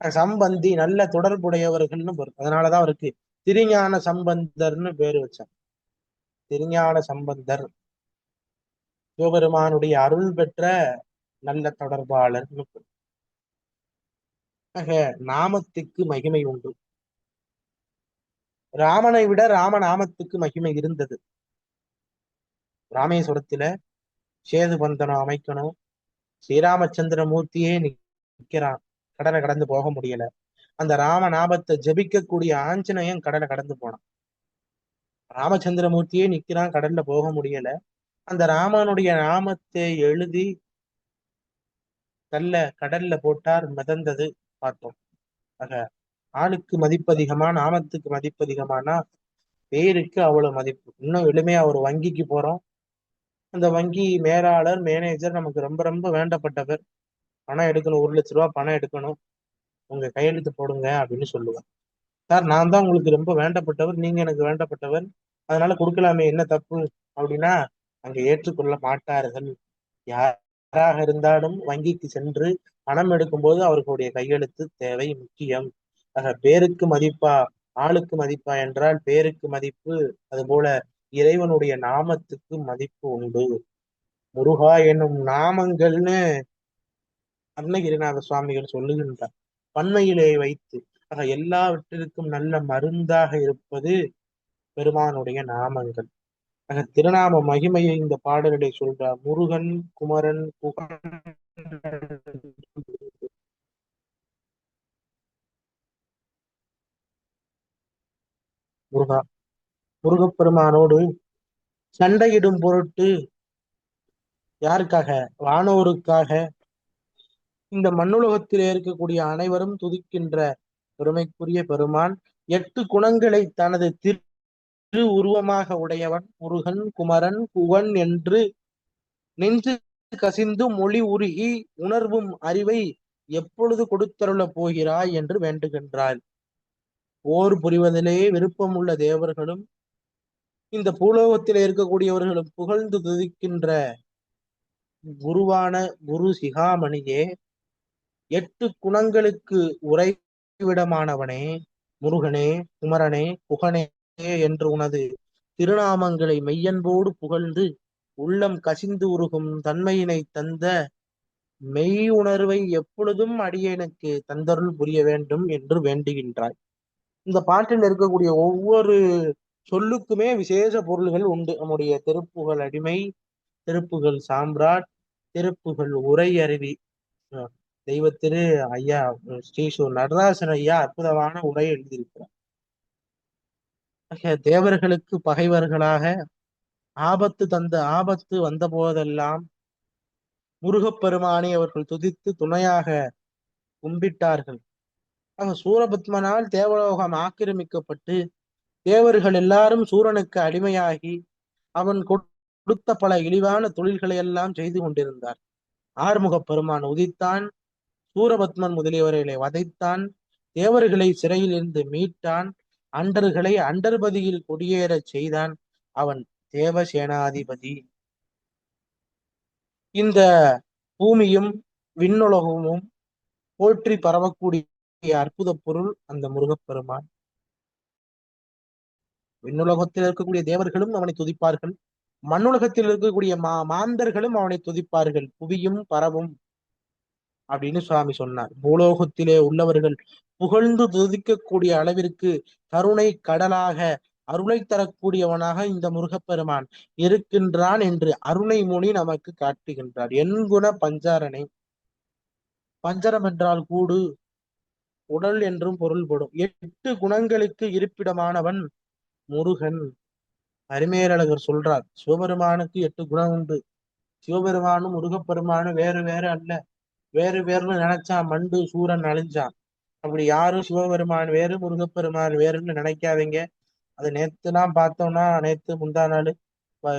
சம்பந்தி நல்ல தொடர்புடையவர்கள்னு பொருள். அதனாலதான் அவருக்கு திருஞான சம்பந்தர்னு பேரு வச்சாங்க. திருஞான சம்பந்தர் சிவபெருமானுடைய அருள் பெற்ற நல்ல தொடர்பாளர்னு பொருள். ஆக நாமத்துக்கு மகிமை உண்டு. ராமனை விட ராமநாமத்துக்கு மகிமை இருந்தது. ராமேஸ்வரத்துல சேது பந்தனம் அமைக்கணும். ஸ்ரீராமச்சந்திர மூர்த்தியே நிக்கிறான், கடலை கடந்து போக முடியல. அந்த ராமநாமத்தை ஜபிக்கக்கூடிய ஆஞ்சநேயன் கடலை கடந்து போனான். ராமச்சந்திரமூர்த்தியே நிக்கிறான், கடல்ல போக முடியல. அந்த ராமனுடைய நாமத்தை எழுதி கடல்ல போட்டார், மிதந்தது பார்த்தோம். ஆக ஆளுக்கு மதிப்பு அதிகமா, நாமத்துக்கு மதிப்பு அதிகமானா பேருக்கு அவ்வளவு மதிப்பு. இன்னும் எளிமையா ஒரு வங்கிக்கு போறோம். அந்த வங்கி மேலாளர், மேனேஜர் நமக்கு ரொம்ப ரொம்ப வேண்டப்பட்டவர். பணம் எடுக்கணும், 1,00,000 ரூபாய் பணம் எடுக்கணும், உங்க கையெழுத்து போடுங்க அப்படின்னு சொல்லுவேன். சார், நான் தான் உங்களுக்கு ரொம்ப வேண்டப்பட்டவர், நீங்க எனக்கு வேண்டப்பட்டவர், அதனால கொடுக்கலாமே, என்ன தப்பு அப்படின்னா அங்க ஏற்றுக்கொள்ள மாட்டார்கள். யாராக இருந்தாலும் வங்கிக்கு சென்று பணம் எடுக்கும்போது அவர்களுடைய கையெழுத்து தேவை, முக்கியம். ஆக பேருக்கு மதிப்பா ஆளுக்கு மதிப்பா என்றால் பேருக்கு மதிப்பு, அதுபோல இறைவனுடைய நாமத்துக்கு மதிப்பு உண்டு. முருகா என்னும் நாமங்கள்னு அருணகிரிநாத சுவாமிகள் சொல்லுகின்றார், பன்மையிலே வைத்து. ஆக எல்லாவற்றிற்கும் நல்ல மருந்தாக இருப்பது பெருமானுடைய நாமங்கள். ஆக திருநாம மகிமையை இந்த பாடலிலே சொல்றார். முருகன் குமரன் குகன். முருகா, முருகப்பெருமானோடு சண்டையிடும் பொருட்டு, யாருக்காக? வானோருக்காக இந்த மண்ணுலகத்திலே இருக்கக்கூடிய அனைவரும் துதிக்கின்ற பெருமைக்குரிய பெருமான். 8 குணங்களை தனது திரு உருவமாக உடையவன் முருகன் குமரன் குகன் என்று நெஞ்சு கசிந்து மொழி உருகி உணர்வும் அறிவை எப்பொழுது கொடுத்தருளப் போகிறாய் என்று வேண்டுகின்றார். போர் புரிவதிலே விருப்பமுள்ள தேவர்களும் இந்த பூலோகத்திலே இருக்கக்கூடியவர்களும் புகழ்ந்து துதிக்கின்ற குருவான குரு சிகாமணியே, 8 குணங்களுக்கு உறைவிடமானவனே, முருகனே குமரனே குகனே என்று உனது திருநாமங்களை மெய்யன்போடு புகழ்ந்து உள்ளம் கசிந்து உருகும் தன்மையினை தந்த மெய் உணர்வை எப்பொழுதும் அடியேனுக்கு தந்தருள் புரிய வேண்டும் என்று வேண்டுகின்றாய். இந்த பாட்டில் இருக்கக்கூடிய ஒவ்வொரு சொல்லுக்குமே விசேஷ பொருள்கள் உண்டு. நம்முடைய திருப்புகழ் அடிமை, திருப்புகழ் சாம்ராட், திருப்புகழ் உரை அருவி. தெய்வ திரு ஐயா ஸ்ரீ நடராசன் ஐயா அற்புதமான உரை எழுதியிருக்கிறார். தேவர்களுக்கு பகைவர்களாக ஆபத்து வந்த போதெல்லாம் முருகப்பெருமானை அவர்கள் துதித்து துணையாக கும்பிட்டார்கள். சூரபத்மனால் தேவலோகம் ஆக்கிரமிக்கப்பட்டு தேவர்கள் எல்லாரும் சூரனுக்கு அடிமையாகி அவன் கொடுத்த பல இழிவான தொழில்களை எல்லாம் செய்து கொண்டிருந்தார். ஆறுமுக பெருமான் உதித்தான், சூரபத்மன் முதலியவர்களை வதைத்தான், தேவர்களை சிறையில் இருந்து மீட்டான், அண்டர்களை அண்டர்பதியில் குடியேறச் செய்தான். அவன் தேவசேனாதிபதி. இந்த பூமியும் விண்ணுலகமும் போற்றி பரவக்கூடிய அற்புத பொருள் அந்த முருகப்பெருமான். விண்ணுலகத்தில் இருக்கக்கூடிய தேவர்களும் அவனை துதிப்பார்கள், மண்ணுலகத்தில் இருக்கக்கூடிய மாந்தர்களும் அவனை துதிப்பார்கள். புவியும் பரவும் அப்படின்னு சுவாமி சொன்னார். பூலோகத்திலே உள்ளவர்கள் புகழ்ந்து துதிக்கக்கூடிய அளவிற்கு கருணை கடலாக அருளை தரக்கூடியவனாக இந்த முருகப்பெருமான் இருக்கின்றான் என்று அருணை முனி நமக்கு காட்டுகின்றார். எண்குண பஞ்சாரனை, பஞ்சரம் என்றால் கூடு, உடல் என்றும் பொருள்படும். 8 குணங்களுக்கு இருப்பிடமானவன் முருகன். அரிமேலழகர் சொல்றார், சிவபெருமானுக்கு 8 குணம் உண்டு. சிவபெருமானும் முருகப்பெருமானும் வேறு வேறு அல்ல. வேறு வேறுன்னு நினைச்சா மண்டு சூரன் அழிஞ்சான். அப்படி யாரும் சிவபெருமான் வேறு முருகப்பெருமான் வேறுன்னு நினைக்காதீங்க. அது நேத்துலாம் பார்த்தோம்னா, நேத்து முந்தா நாள்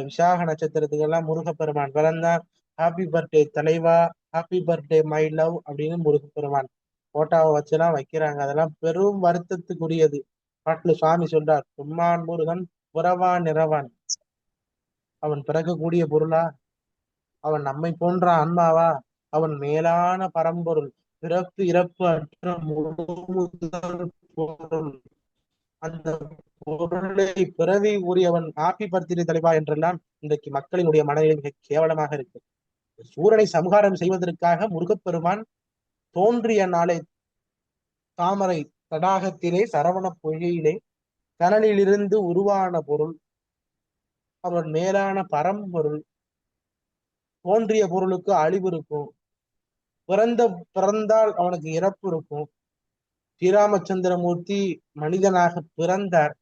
விசாக நட்சத்திரத்துக்கெல்லாம் முருகப்பெருமான் பிறந்தான். ஹாப்பி பர்த்டே தலைவா, ஹாப்பி பர்த்டே மை லவ் அப்படின்னு முருகப்பெருமான் போட்டோவை வச்செல்லாம் வைக்கிறாங்க. அதெல்லாம் பெரும் வருத்தத்துக்குரியது. பாட்டுல சுவாமி சொல்றார், பெம்மான் முருகன் புறவான் நிறவான், அவன் பிறக்கக்கூடிய பொருளா, அவன் நம்மை போன்ற ஆன்மாவா, அவன் மேலான பரம்பொருள், பிறப்பு இறப்பு அற்ற முழுமுதல் பொருள். அந்த பொருளை பிறவி உரியவன் ஹாப்பி பர்த்டே தலைவா என்றெல்லாம் இன்றைக்கு மக்களினுடைய மனதில் மிக கேவலமாக இருக்கு. சூரனை சம்ஹாரம் செய்வதற்காக முருகப்பெருமான் தோன்றிய நாளை தாமரை தடாகத்திலே சரவண பொய்கையிலே கனலிலிருந்து உருவான பொருள், அவன் மேலான பரம்பொருள். தோன்றிய பொருளுக்கு அழிவு இருக்கும், பிறந்தால் அவனுக்கு இறப்பு இருக்கும். ஸ்ரீராமச்சந்திரமூர்த்தி மனிதனாக பிறந்தார்,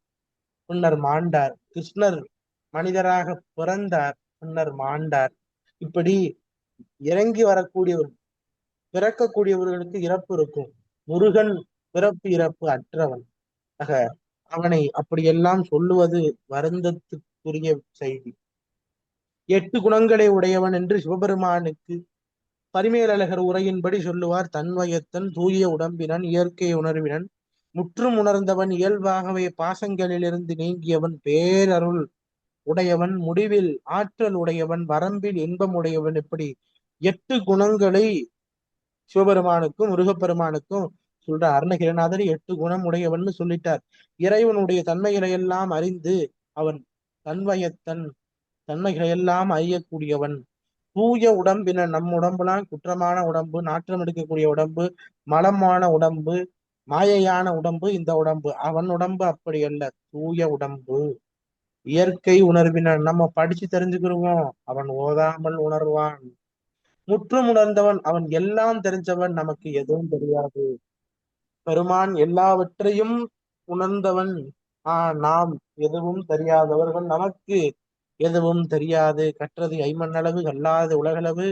பின்னர் மாண்டார். கிருஷ்ணர் மனிதராக பிறந்தார், பின்னர் மாண்டார். இப்படி இறங்கி வரக்கூடியவர், பிறக்கக்கூடியவர்களுக்கு இறப்பு இருக்கும். முருகன் பிறப்பு இறப்பு அற்றவன். ஆக அவனை அப்படியெல்லாம் சொல்லுவது வருந்தத்துக்குரிய செய்தி. 8 குணங்களை உடையவன் என்று சிவபெருமானுக்கு பரிமேலழகர் உரையின்படி சொல்லுவார். தன்வயத்தன், தூய உடம்பினன், இயற்கை உணர்வினன், முற்றும் உணர்ந்தவன், இயல்பாகவே பாசங்களிலிருந்து நீங்கியவன், பேரருள் உடையவன், முடிவில் ஆற்றல் உடையவன், வரம்பில் இன்பம் உடையவன். இப்படி 8 குணங்களை சிவபெருமானுக்கும் முருகப்பெருமானுக்கும் சொல்ற. அருணகிரிநாதர் 8 குணம் உடையவன் சொல்லிட்டார். இறைவனுடைய தன்மைகளை எல்லாம் அறிந்து அவன் தன்வயத்தன், தன்மைகளை எல்லாம் அறியக்கூடியவன். தூய உடம்பின, நம் உடம்புலாம் குற்றமான உடம்பு, நாற்றம் எடுக்கக்கூடிய உடம்பு, மலமான உடம்பு, மாயையான உடம்பு இந்த உடம்பு. அவன் உடம்பு அப்படி அல்ல, தூய உடம்பு. இயற்கை உணர்வின, நம்ம படிச்சு தெரிஞ்சுக்கிருவோம், அவன் ஓதாமல் உணர்வான். முற்றும் உணர்ந்தவன், அவன் எல்லாம் தெரிஞ்சவன், நமக்கு எதுவும் தெரியாது. பெருமான் எல்லாவற்றையும் உணர்ந்தவன். நாம் எதுவும் தெரியாதவர்கள், நமக்கு எதுவும் தெரியாது. கற்றது ஐமண்ணளவு கல்லாது உலகளவு,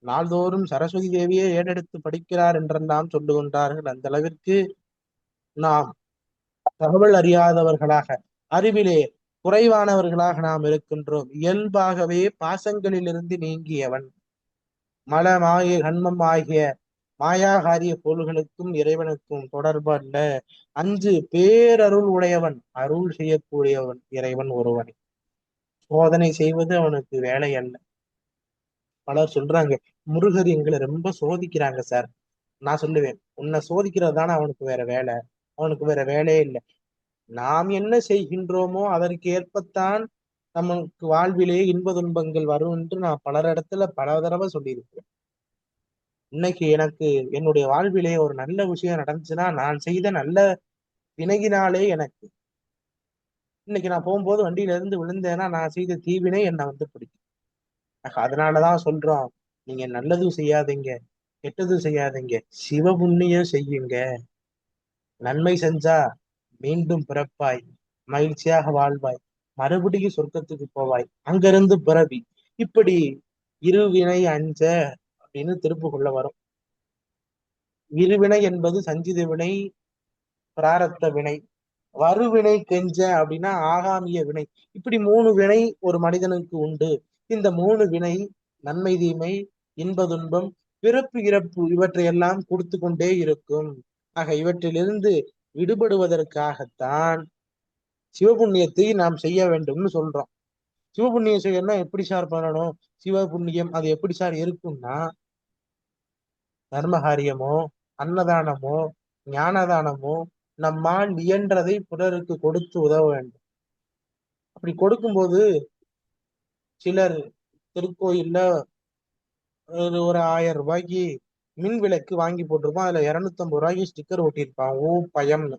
நாள்தோறும் சரஸ்வதி தேவியே ஏறெடுத்து படிக்கிறார் என்றெல்லாம் சொல்லுகின்றார்கள். அந்த அளவிற்கு நாம் தகவல் அறியாதவர்களாக, அறிவிலே குறைவானவர்களாக நாம் இருக்கின்றோம். இயல்பாகவே பாசங்களிலிருந்து நீங்கியவன். மல மாய கண்மம் ஆகிய மாயாகாரிய பொருள்களுக்கும் இறைவனுக்கும் தொடர்பு அல்ல. 5 பேரருள் உடையவன், அருள் செய்யக்கூடியவன் இறைவன் ஒருவன். சோதனை செய்வது அவனுக்கு வேலை அல்ல. பலர் சொல்றாங்க, முருகர் எங்களை ரொம்ப சோதிக்கிறாங்க சார். நான் சொல்லுவேன், உன்னை சோதிக்கிறது தானே அவனுக்கு வேற வேலை, அவனுக்கு வேற வேலையே இல்லை. நாம் என்ன செய்கின்றோமோ அதற்கு ஏற்பத்தான் நமக்கு வாழ்விலே இன்ப துன்பங்கள் வரும் என்று நான் பலரிடத்துல பல தடவை சொல்லியிருக்கிறேன். இன்னைக்கு எனக்கு என்னுடைய வாழ்விலே ஒரு நல்ல விஷயம் நடந்துச்சுன்னா நான் செய்த நல்ல வினையினாலே எனக்கு. இன்னைக்கு நான் போகும்போது வண்டியில இருந்து விழுந்தேன்னா நான் செய்த தீவினை என்னை வந்து பிடிக்கும். அதனாலதான் சொல்றோம், நீங்க நல்லது செய்யாதீங்க, கெட்டது செய்யாதீங்க, சிவபுண்ணியம் செய்யுங்க. நன்மை செஞ்சா மீண்டும் பிறப்பாய், மகிழ்ச்சியாக வாழ்வாய், மறுபடியும் சொர்க்கத்துக்கு போவாய், அங்கிருந்து பிறவி. இப்படி இருவினை அஞ்ச அப்படின்னு திருப்புக்குள்ள வரும். இருவினை என்பது சஞ்சித வினை, பிராரத்த வினை. வருவினை கெஞ்ச அப்படின்னா ஆகாமிய வினை. இப்படி 3 வினை ஒரு மனிதனுக்கு உண்டு. இந்த 3 வினை, நன்மை தீமை, இன்ப துன்பம், பிறப்பு இறப்பு, இவற்றையெல்லாம் கொடுத்து கொண்டே இருக்கும். ஆக இவற்றிலிருந்து விடுபடுவதற்காகத்தான் சிவபுண்ணியத்தை நாம் செய்ய வேண்டும்னு சொல்றோம். சிவபுண்ணியம் செய்யணும்னா எப்படி சார் பண்ணணும்? சிவபுண்ணியம் அது எப்படி சார் இருக்கும்னா, தர்மகாரியமோ, அன்னதானமோ, ஞானதானமோ, நம்மால் இயன்றதை பிறருக்கு கொடுத்து உதவ வேண்டும். அப்படி கொடுக்கும்போது சிலர் திருக்கோயில்ல ஒரு 1000 ரூபாய்க்கு மின் விளக்கு வாங்கி போட்டிருப்பான், அதுல 250 ரூபாய்க்கு ஸ்டிக்கர் ஒட்டியிருப்பான், ஓ பயம்னு.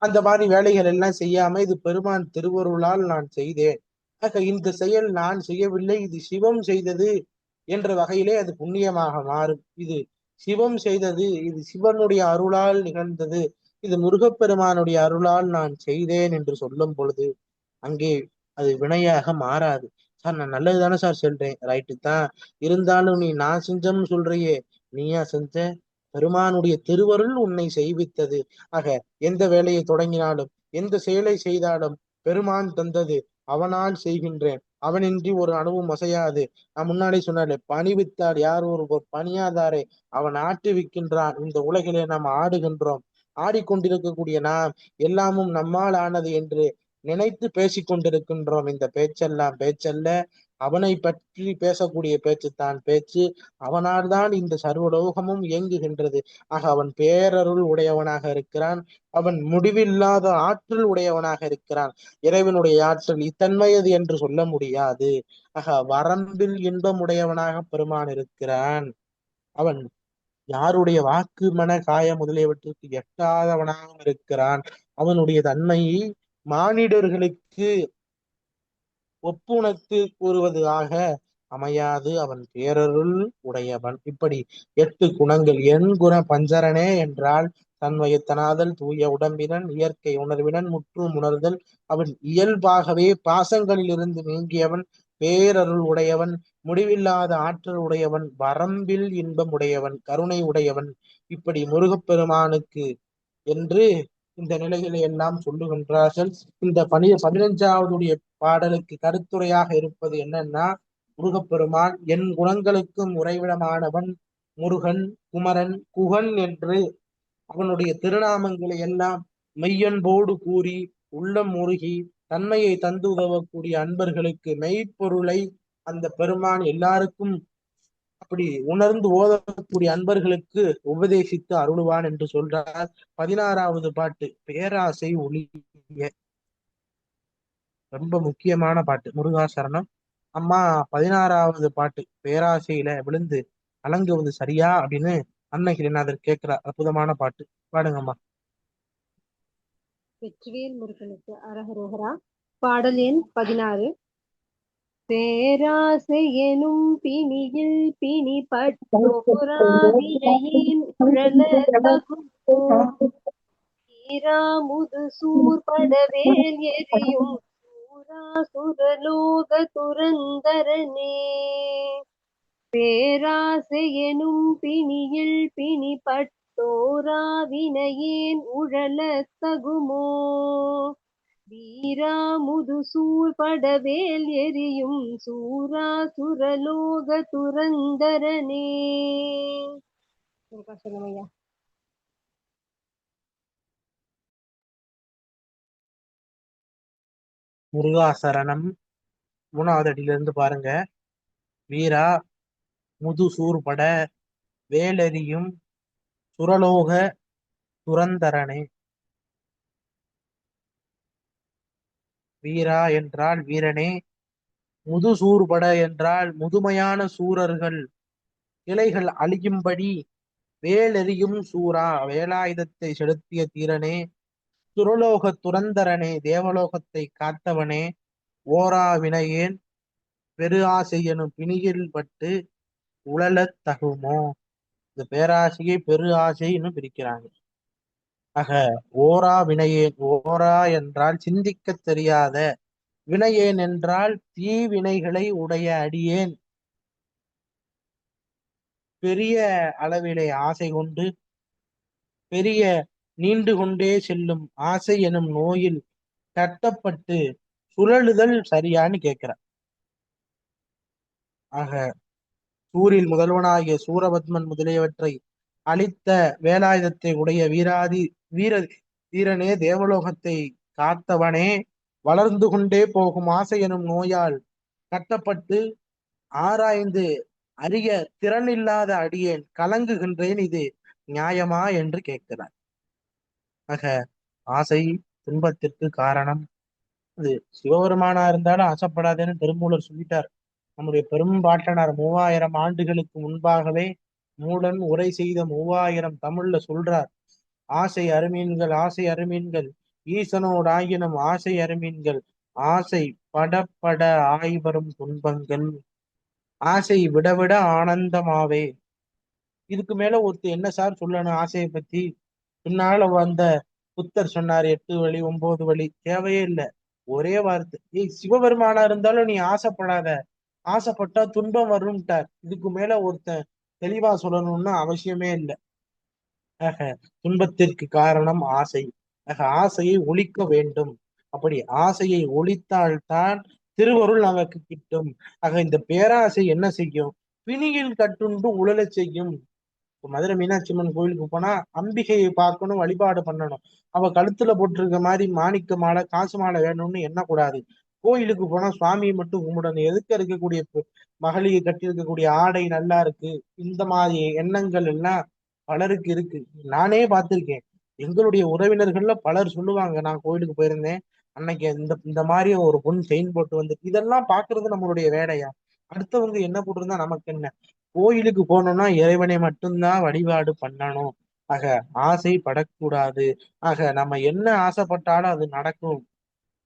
அந்த மாதிரி வேலைகள் எல்லாம் செய்யாம, இது பெருமான் திருவருளால் நான் செய்தேன், ஆக இந்த செயல் நான் செய்யவில்லை, இது சிவம் செய்தது என்ற வகையிலே அது புண்ணியமாக மாறும். இது சிவம் செய்தது, இது சிவனுடைய அருளால் நிகழ்ந்தது, இது முருகப்பெருமானுடைய அருளால் நான் செய்தேன் என்று சொல்லும் பொழுது அங்கே அது வினையாக மாறாது. சார் நான் நல்லது தானே சார் சொல்றேன், ரைட்டு தான், இருந்தாலும் நீ நான் செஞ்சோம்னு சொல்றியே, நீயா செஞ்ச? பெருமானுடைய திருவருள் உன்னை செய்வித்தது. ஆக எந்த வேலையை தொடங்கினாலும், எந்த செயலை செய்தாலும் பெருமான் தந்தது, அவனால் செய்கின்றேன், அவனின்றி ஒரு அணுவும் அசையாது. நான் முன்னாடி சொன்னாலே பணிவித்தார் யார் ஒரு பணியாதாரை அவன் ஆட்டுவிக்கின்றான். இந்த உலகிலே நாம் ஆடுகின்றோம். ஆடிக்கொண்டிருக்கக்கூடிய நாம் எல்லாமும் நம்மால் ஆனது என்று நினைத்து பேசிக் கொண்டிருக்கின்றோம். இந்த பேச்செல்லாம் பேச்சல்ல, அவனை பற்றி பேசக்கூடிய பேச்சுத்தான் பேச்சு. அவனால் தான் இந்த சர்வலோகமும் இயங்குகின்றது. ஆக அவன் பேரருள் உடையவனாக இருக்கிறான். அவன் முடிவில்லாத ஆற்றல் உடையவனாக இருக்கிறான். இறைவனுடைய ஆற்றல் இத்தன்மையது என்று சொல்ல முடியாது. ஆக வரம்பில் இன்பம் உடையவனாக பெருமான் இருக்கிறான். அவன் யாருடைய வாக்கு மன காய முதலியவற்றுக்கு எட்டாதவனாகவும் இருக்கிறான். அவனுடைய தன்மையை மானிடர்களுக்கு ஒப்புணர்த்து கூறுவது ஆக அமையாது. அவன் பேரருள் உடையவன். இப்படி 8 குணங்கள். எண் குண பஞ்சரனே என்றால் தன்மையத்தனாதல், தூய உடம்பினன், இயற்கை உணர்வினன், முற்றும் உணர்தல். அவன் இயல்பாகவே பாசங்களில் இருந்து நீங்கியவன், பேரருள் உடையவன், முடிவில்லாத ஆற்றல் உடையவன், வரம்பில் இன்பம் உடையவன், கருணை உடையவன். இப்படி முருகப்பெருமானுக்கு என்று இந்த நிலைகளை எல்லாம் சொல்லுகின்றார்கள். இந்த 15வது பாடலுக்கு கருத்துரையாக இருப்பது என்னன்னா, முருகப்பெருமான் என் குணங்களுக்கும் உறைவிடமானவன் முருகன், குமரன், குகன் என்று அவனுடைய திருநாமங்களை எல்லாம் மெய்யன்போடு கூறி உள்ளம் முருகி தன்மையை தந்து உதவக்கூடிய அன்பர்களுக்கு மெய்ப்பொருளை அந்த பெருமான் எல்லாருக்கும் அப்படி உணர்ந்து ஓதக்கூடிய அன்பர்களுக்கு உபதேசித்து அருளுவான் என்று சொல்றார். 16வது பாட்டு பேராசை ஒழிய. ரொம்ப முக்கியமான பாட்டு. முருகாசரணம். அம்மா 16வது பாட்டு பேராசையில விழுந்து கலங்குவது சரியா அப்படின்னு அன்னகிரிநாதர் கேட்கிறார். அற்புதமான பாட்டு. பாடுங்கம்மா. வெற்றிவேல் முருகனுக்கு அரஹரோகரா. பாடல் எண் 16. பேராசை எனும் பிணியில் பிணிப்பட்டோராவினையின் உழல தகுமோ ஈராமுது சூர்படவேல் எரியும் சூராசுரலோக துரந்தரனே. பேராசை எனும் பிணியில் பிணிப்பட்டோராவினையேன் உழல தகுமோ வீராமுது சூர்படவேல் எரியும் சூராசுரலோக துரந்தரனே. சொல்லுங்கய்யா. முருகாசரணம் 3வது அடியிலிருந்து பாருங்க. வீரா முதுசூர்பட வேலெறியும் சுரலோக துரந்தரனே. வீரா என்றால் வீரனே, முதுசூர்பட என்றால் முதுமையான சூரர்கள் கிளைகள் அழியும்படி வேலெறியும் சூரா வேலாயுதத்தை செலுத்திய தீரனே, சுரலோக துரந்தரனே தேவலோகத்தை காத்தவனே, ஓரா வினையேன் பெரு ஆசை எனும் பிணியில் பட்டு உழலத் தகுமோ. இந்த பேராசையை பெரு ஆசைன்னு பிரிக்கிறாங்க. ஆக ஓரா வினையேன், ஓரா என்றால் சிந்திக்க தெரியாத, வினையேன் என்றால் தீவினைகளை உடைய அடியேன் பெரிய அளவிலே ஆசை கொண்டு பெரிய நீண்டு கொண்டே செல்லும் ஆசை எனும் நோயில் கட்டப்பட்டு சுழலுதல் சரியான்னு கேட்கிறார். ஆக சூரில் முதல்வனாகிய சூரபத்மன் முதலியவற்றை அழித்த வேலாயுதத்தை உடைய வீர வீரனே, தேவலோகத்தை காத்தவனே, வளர்ந்து கொண்டே போகும் ஆசை எனும் நோயால் கட்டப்பட்டு ஆராய்ந்து அறிய திறனில்லாத அடியேன் கலங்குகின்றேன், இது நியாயமா என்று கேட்கிறார். ஆக ஆசை துன்பத்திற்கு காரணம். அது சிவபெருமானா இருந்தாலும் ஆசைப்படாதேன்னு திருமூலர் சொல்லிட்டார். நம்முடைய பெரும் பாட்டனார் 3000 ஆண்டுகளுக்கு முன்பாகவே மூலன் உரை செய்த 3000 தமிழ்ல சொல்றார். ஆசை அருமீன்கள், ஆசை அருமீன்கள், ஈசனோடு ஆயினும் ஆசை அருமீன்கள், ஆசை படப்பட ஆய்வரும் துன்பங்கள், ஆசை விடவிட ஆனந்தமாவே. இதுக்கு மேல ஒருத்தர் என்ன சார் சொல்லணும் ஆசையை பத்தி? பின்னால வந்த புத்தர் சொன்னார் 8 வழி 9 வழி, தேவையே இல்லை. ஒரே வார்த்தை, சிவபெருமானா இருந்தாலும் நீ ஆசைப்படாத, ஆசைப்பட்டா துன்பம் வரும்ட்டார். இதுக்கு மேல ஒருத்தன் தெளிவா சொல்லணும்னு அவசியமே இல்லை. ஆக துன்பத்திற்கு காரணம் ஆசை. ஆக ஆசையை ஒழிக்க வேண்டும். அப்படி ஆசையை ஒழித்தால்தான் திருவருள் நமக்கு கிட்டும். ஆக இந்த பேராசை என்ன செய்யும்? பிணியில் கட்டுண்டு உழலச் செய்யும். இப்ப மதுரை மீனாட்சி அம்மன் கோயிலுக்கு போனா அம்பிகையை பார்க்கணும், வழிபாடு பண்ணணும். அவ கழுத்துல போட்டிருக்க மாதிரி மாணிக்க மாலை, காசு மாலை வேணும்னு எண்ணக்கூடாது. கோயிலுக்கு போனா சுவாமியை மட்டும் கும்பிடணும். எதுக்க இருக்கக்கூடிய மகளிர் கட்டி இருக்கக்கூடிய ஆடை நல்லா இருக்கு, இந்த மாதிரி எண்ணங்கள் எல்லாம் பலருக்கு இருக்கு. நானே பார்த்திருக்கேன். எங்களுடைய உறவினர்கள்ல பலர் சொல்லுவாங்க, நான் கோயிலுக்கு போயிருந்தேன், அன்னைக்கு இந்த இந்த மாதிரி ஒரு பொண்ணு செயின் போட்டு வந்து, இதெல்லாம் பாக்குறது நம்மளுடைய வேலையா? அடுத்தவங்க என்ன போட்டிருந்தா நமக்கு என்ன? கோயிலுக்கு போனோம்னா இறைவனை மட்டும்தான் வழிபாடு பண்ணணும். ஆக ஆசை படக்கூடாது. ஆக நம்ம என்ன ஆசைப்பட்டாலும் அது நடக்கும்.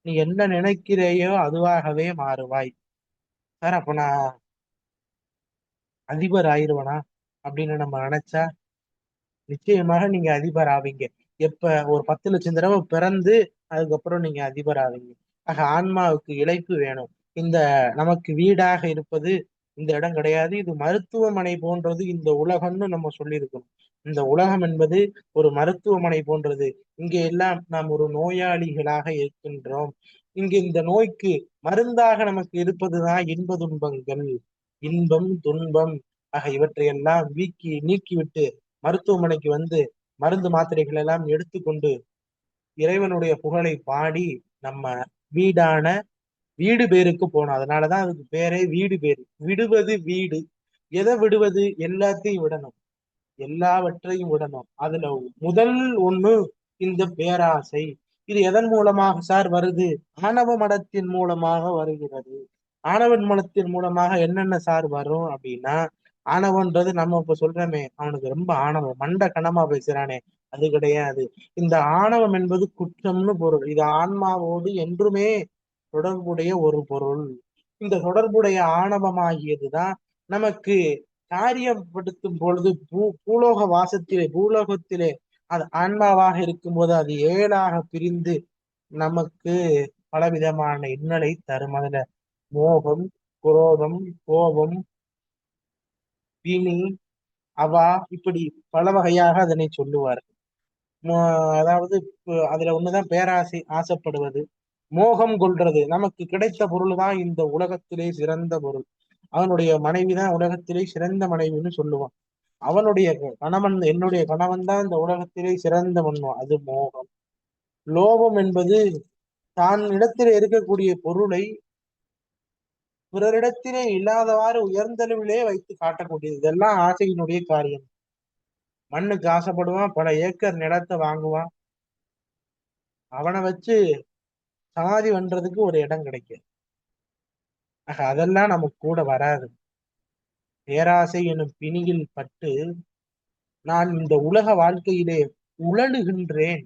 நீ என்ன நினைக்கிறையோ அதுவாகவே மாறுவாய். சார் அப்ப நான் அதிபர் ஆயிருவனா அப்படின்னு நம்ம நினைச்சா நிச்சயமாக நீங்க அதிபர் ஆவீங்க. எப்ப? ஒரு 10 லட்சம் தடவை பிறந்து அதுக்கப்புறம் நீங்க அதிபர் ஆவீங்க. ஆக ஆன்மாவுக்கு இளைப்பு வேணும். இந்த நமக்கு வீடாக இருப்பது இந்த இடம் கிடையாது, இது மருத்துவமனை போன்றது இந்த உலகம்னு நம்ம சொல்லியிருக்கணும். இந்த உலகம் என்பது ஒரு மருத்துவமனை போன்றது. இங்கே எல்லாம் நாம் ஒரு நோயாளிகளாக இருக்கின்றோம். இங்கு இந்த நோய்க்கு மருந்தாக நமக்கு இருப்பதுதான் இன்ப துன்பங்கள். இன்பம் துன்பம் ஆக இவற்றையெல்லாம் நீக்கிவிட்டு மருத்துவமனைக்கு வந்து மருந்து மாத்திரைகள் எல்லாம் எடுத்துக்கொண்டு இறைவனுடைய புகழை பாடி நம்ம வீடான வீடு பேருக்கு போனோம். அதனாலதான் அதுக்கு பேரே வீடு பேரு. விடுவது வீடு. எதை விடுவது? எல்லாத்தையும் விடணும், எல்லாவற்றையும் விடணும். அதுல முதல் ஒண்ணு இந்த பேராசை. இது எதன் மூலமாக சார் வருது? ஆணவ மடத்தின் மூலமாக வருகிறது. ஆணவன் மடத்தின் மூலமாக என்னென்ன சார் வரும் அப்படின்னா, ஆணவன்றது நம்ம இப்ப சொல்றோமே, அவனுக்கு ரொம்ப ஆணவம், மண்ட கனமா பேசுறானே, அது கிடையாது. இந்த ஆணவம் என்பது குற்றம்னு பொருள். இது ஆன்மாவோடு என்றுமே தொடர்புடைய ஒரு பொருள். இந்த தொடர்புடைய ஆணவமாகியதுதான் நமக்கு காரியப்படுத்தும் பொழுது பூலோக வாசத்திலே, பூலோகத்திலே அது ஆன்மாவாக இருக்கும்போது அது ஏழாக பிரிந்து நமக்கு பலவிதமான இன்னலை தரும். அதுல மோகம், குரோதம், கோபம், பிணி, அவா, இப்படி பல வகையாக அதனை சொல்லுவார். அதாவது அதுல ஒண்ணுதான் பேராசை, ஆசைப்படுவது. மோகம் கொள்றது, நமக்கு கிடைத்த பொருள் தான் இந்த உலகத்திலே சிறந்த பொருள். அவனுடைய மனைவி தான் உலகத்திலே சிறந்த மனைவின்னு சொல்லுவான். அவனுடைய கணவன், என்னுடைய கணவன் தான் இந்த உலகத்திலே சிறந்த மன்னுவான். அது மோகம். லோபம் என்பது தான் இடத்திலே இருக்கக்கூடிய பொருளை பிறரிடத்திலே இல்லாதவாறு உயர்ந்தளவிலே வைத்து காட்டக்கூடியது. இதெல்லாம் ஆசையினுடைய காரியம். மண்ணுக்கு ஆசைப்படுவான், பல ஏக்கர் நிலத்தை வாங்குவான். அவனை வச்சு சமாதி பண்றதுக்கு ஒரு இடம் கிடைக்கும். ஆக அதெல்லாம் நமக்கு கூட வராது. பேராசை எனும் பிணியில் பட்டு நான் இந்த உலக வாழ்க்கையிலே உழலுகின்றேன்.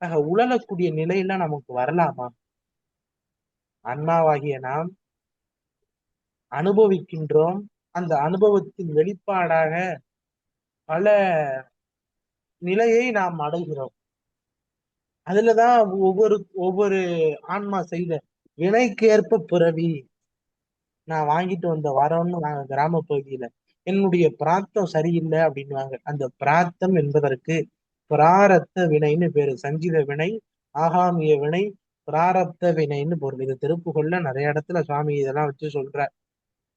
ஆக உழலக்கூடிய நிலையெல்லாம் நமக்கு வரலாமா? ஆன்மாவாகிய நாம் அனுபவிக்கின்றோம். அந்த அனுபவத்தின் வெளிப்பாடாக பல நிலையை நாம் அடைகிறோம். அதுலதான் ஒவ்வொரு ஒவ்வொரு ஆன்மா செய்த வினைக்கு ஏற்ப பிறவி. நான் வாங்கிட்டு வந்த வரம்னு நாங்க கிராம பகுதியில என்னுடைய பிராத்தம் சரியில்லை அப்படின்வாங்க. அந்த பிராத்தம் என்பதற்கு பிராரத்த வினைன்னு பேரு. சஞ்சித வினை, ஆகாமிய வினை, பிராரப்த வினைன்னு பொருள். இது திருப்புகள்ல நிறைய இடத்துல சுவாமி இதெல்லாம் வச்சு சொல்ற.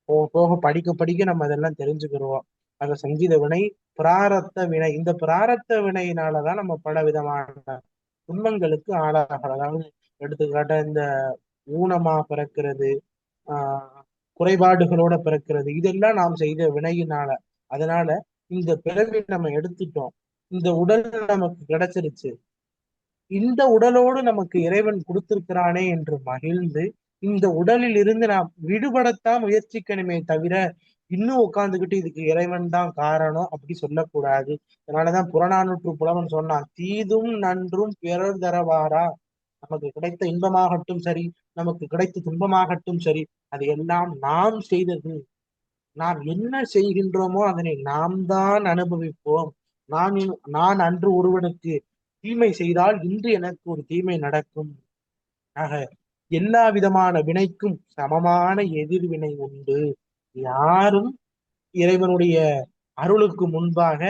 போக போக படிக்க படிக்க நம்ம இதெல்லாம் தெரிஞ்சுக்கிடுவோம். அந்த சங்கீத வினை, பிராரத்த வினை. இந்த பிராரத்த வினையினாலதான் நம்ம பல விதமான துன்பங்களுக்கு ஆளாகிறோம். அதாவது எடுத்துக்காட்ட இந்த ஊனமா பிறக்கிறது, ஆஹ் குறைபாடுகளோட பிறக்கிறது, இதெல்லாம் நாம் செய்த வினையினால. அதனால இந்த பிறவி நம்ம எடுத்துட்டோம், இந்த உடல் நமக்கு கிடைச்சிருச்சு, இந்த உடலோடு நமக்கு இறைவன் கொடுத்திருக்கிறானே என்று மகிழ்ந்து இந்த உடலில் இருந்து நாம் விடுபடத்தான் முயற்சிக்கணுமே தவிர இன்னும் உட்கார்ந்துகிட்டு இதுக்கு இறைவன் தான் காரணம் அப்படி சொல்லக்கூடாது. அதனாலதான் புறநானூற்று புலவன் சொன்னான், தீதும் நன்றும் பிறர் தரவாரா. நமக்கு கிடைத்த இன்பமாகட்டும் சரி, நமக்கு கிடைத்த துன்பமாகட்டும் சரி, அது எல்லாம் நாம் செய்தது. நாம் என்ன செய்கின்றோமோ அதனை நாம் தான் அனுபவிப்போம். நான் நான் அன்று ஒருவனுக்கு தீமை செய்தால் இன்று எனக்கு ஒரு தீமை நடக்கும். ஆக எல்லா விதமான வினைக்கும் சமமான எதிர்வினை உண்டு. யாரும் இறைவனுடைய அருளுக்கு முன்பாக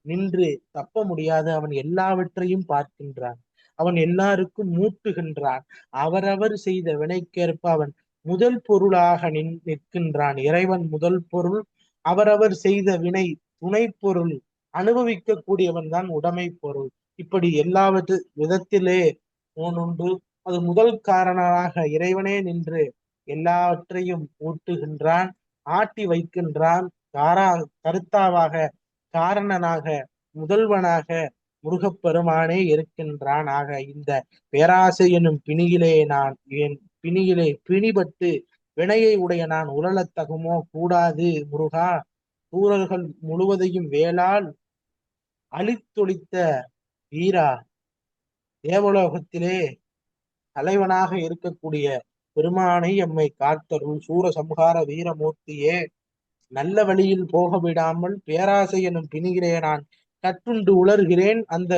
நின்று தப்ப முடியாது. அவன் எல்லாவற்றையும் பார்க்கின்றான். அவன் எல்லாருக்கும் மூட்டுகின்றான். அவரவர் செய்த வினைக்கேற்ப அவன் முதல் பொருளாக நிற்கின்றான். இறைவன் முதல் பொருள், அவரவர் செய்த வினை துணை பொருள், அனுபவிக்க கூடியவன் தான் உடைமை பொருள். இப்படி எல்லாவற்று விதத்திலே ஊனுண்டு. அது முதல் காரணமாக இறைவனே நின்று எல்லாவற்றையும் ஊட்டுகின்றான், ஆட்டி வைக்கின்றான். கருத்தாவாக, காரணனாக, முதல்வனாக முருகப்பெருமானே இருக்கின்றான். ஆக இந்த பேராசை எனும் பிணியிலே நான் என் பிணியிலே பிணிபட்டு வினையை உடைய நான் உழலத் தகுமோ கூடாது முருகா. சூரர்கள் முழுவதையும் வேளால் அழித்தொழித்த வீரா, தேவலோகத்திலே தலைவனாக இருக்கக்கூடிய பெருமானை எம்மை காத்தருள். சூரசம்ஹார வீரமூர்த்தியே, நல்ல வழியில் போக விடாமல் பேராசை எனும் பிணியிலே நான் கட்டுண்டு உலர்கிறேன். அந்த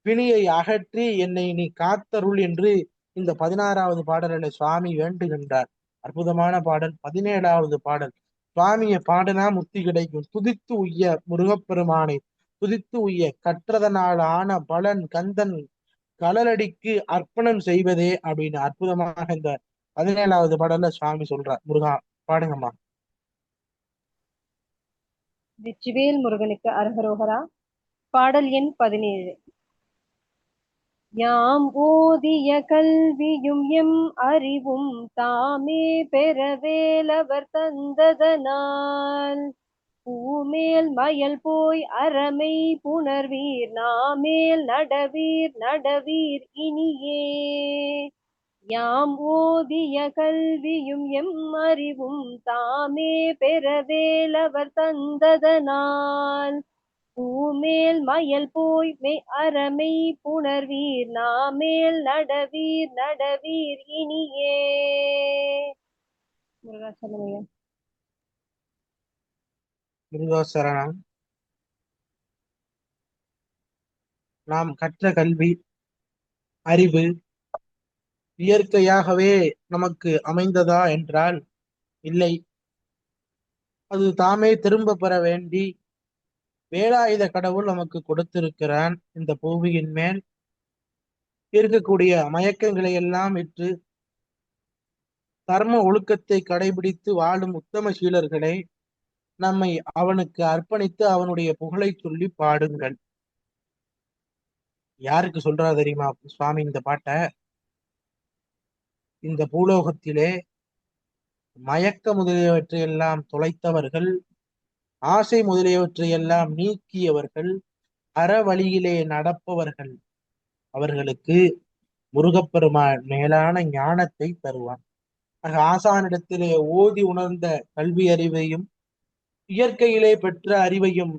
பிணியை அகற்றி என்னை நீ காத்தருள் என்று இந்த 16வது பாடலில் சுவாமி வேண்டுகின்றார். அற்புதமான பாடல். 17வது பாடல். சுவாமியை பாடினா முக்தி கிடைக்கும். துதித்து உய்ய முருகப்பெருமானை துதித்து உய்ய கற்றதனால் ஆன பலன் கந்தன் கலலடிக்கு அர்ப்பணம் செய்வதே அப்படின்னு அற்புதமாக இந்த 17வது பாடல்ல சுவாமி சொல்றார். முருகா பாடுங்கம்மா. வெற்றிவேல் முருகனுக்கு அரகரோகரா. பாடல் எண் 17. யாம் ஓதிய கல்வியும் எம் அறிவும் தாமே பெறவேலவர் தந்ததனால் பூமேல் மயல் போய் அறமை புணர்வீர் நாமேல் நடவீர் நடவீர் இனியே. யாம் ஓதிய கல்வியும் எம் அறிவும் தாமே பெறவேலவர் தந்ததனால் பூமேல் மயல் போய் அறமை புணர்வீர் நாமேல் நடவீர் நடவீர் இனியே. முருகாசலமையா. முருகாசரணம். நாம் கற்ற கல்வி அறிவு இயற்கையாகவே நமக்கு அமைந்ததா என்றால் இல்லை. அது தாமே திரும்ப பெற வேண்டி வேலாயுத கடவுள் நமக்கு கொடுத்திருக்கிறான். இந்த பூமியின் மேல் இருக்கக்கூடிய மயக்கங்களை எல்லாம் விற்று தர்ம ஒழுக்கத்தை கடைபிடித்து வாழும் உத்தம சீலர்களை நம்மை அவனுக்கு அர்ப்பணித்து அவனுடைய புகழை சொல்லி பாடுங்கள். யாருக்கு சொல்றா தெரியுமா சுவாமி இந்த பாட்டை? இந்த பூலோகத்திலே மயக்க முதலியவற்றையெல்லாம் தொலைத்தவர்கள், ஆசை முதலியவற்றையெல்லாம் நீக்கியவர்கள், அறவழியிலே நடப்பவர்கள், அவர்களுக்கு முருகப்பெருமான் மேலான ஞானத்தை தருவான். ஆசானிடத்திலே ஓதி உணர்ந்த கல்வி அறிவையும் இயற்கையிலே பெற்ற அறிவையும்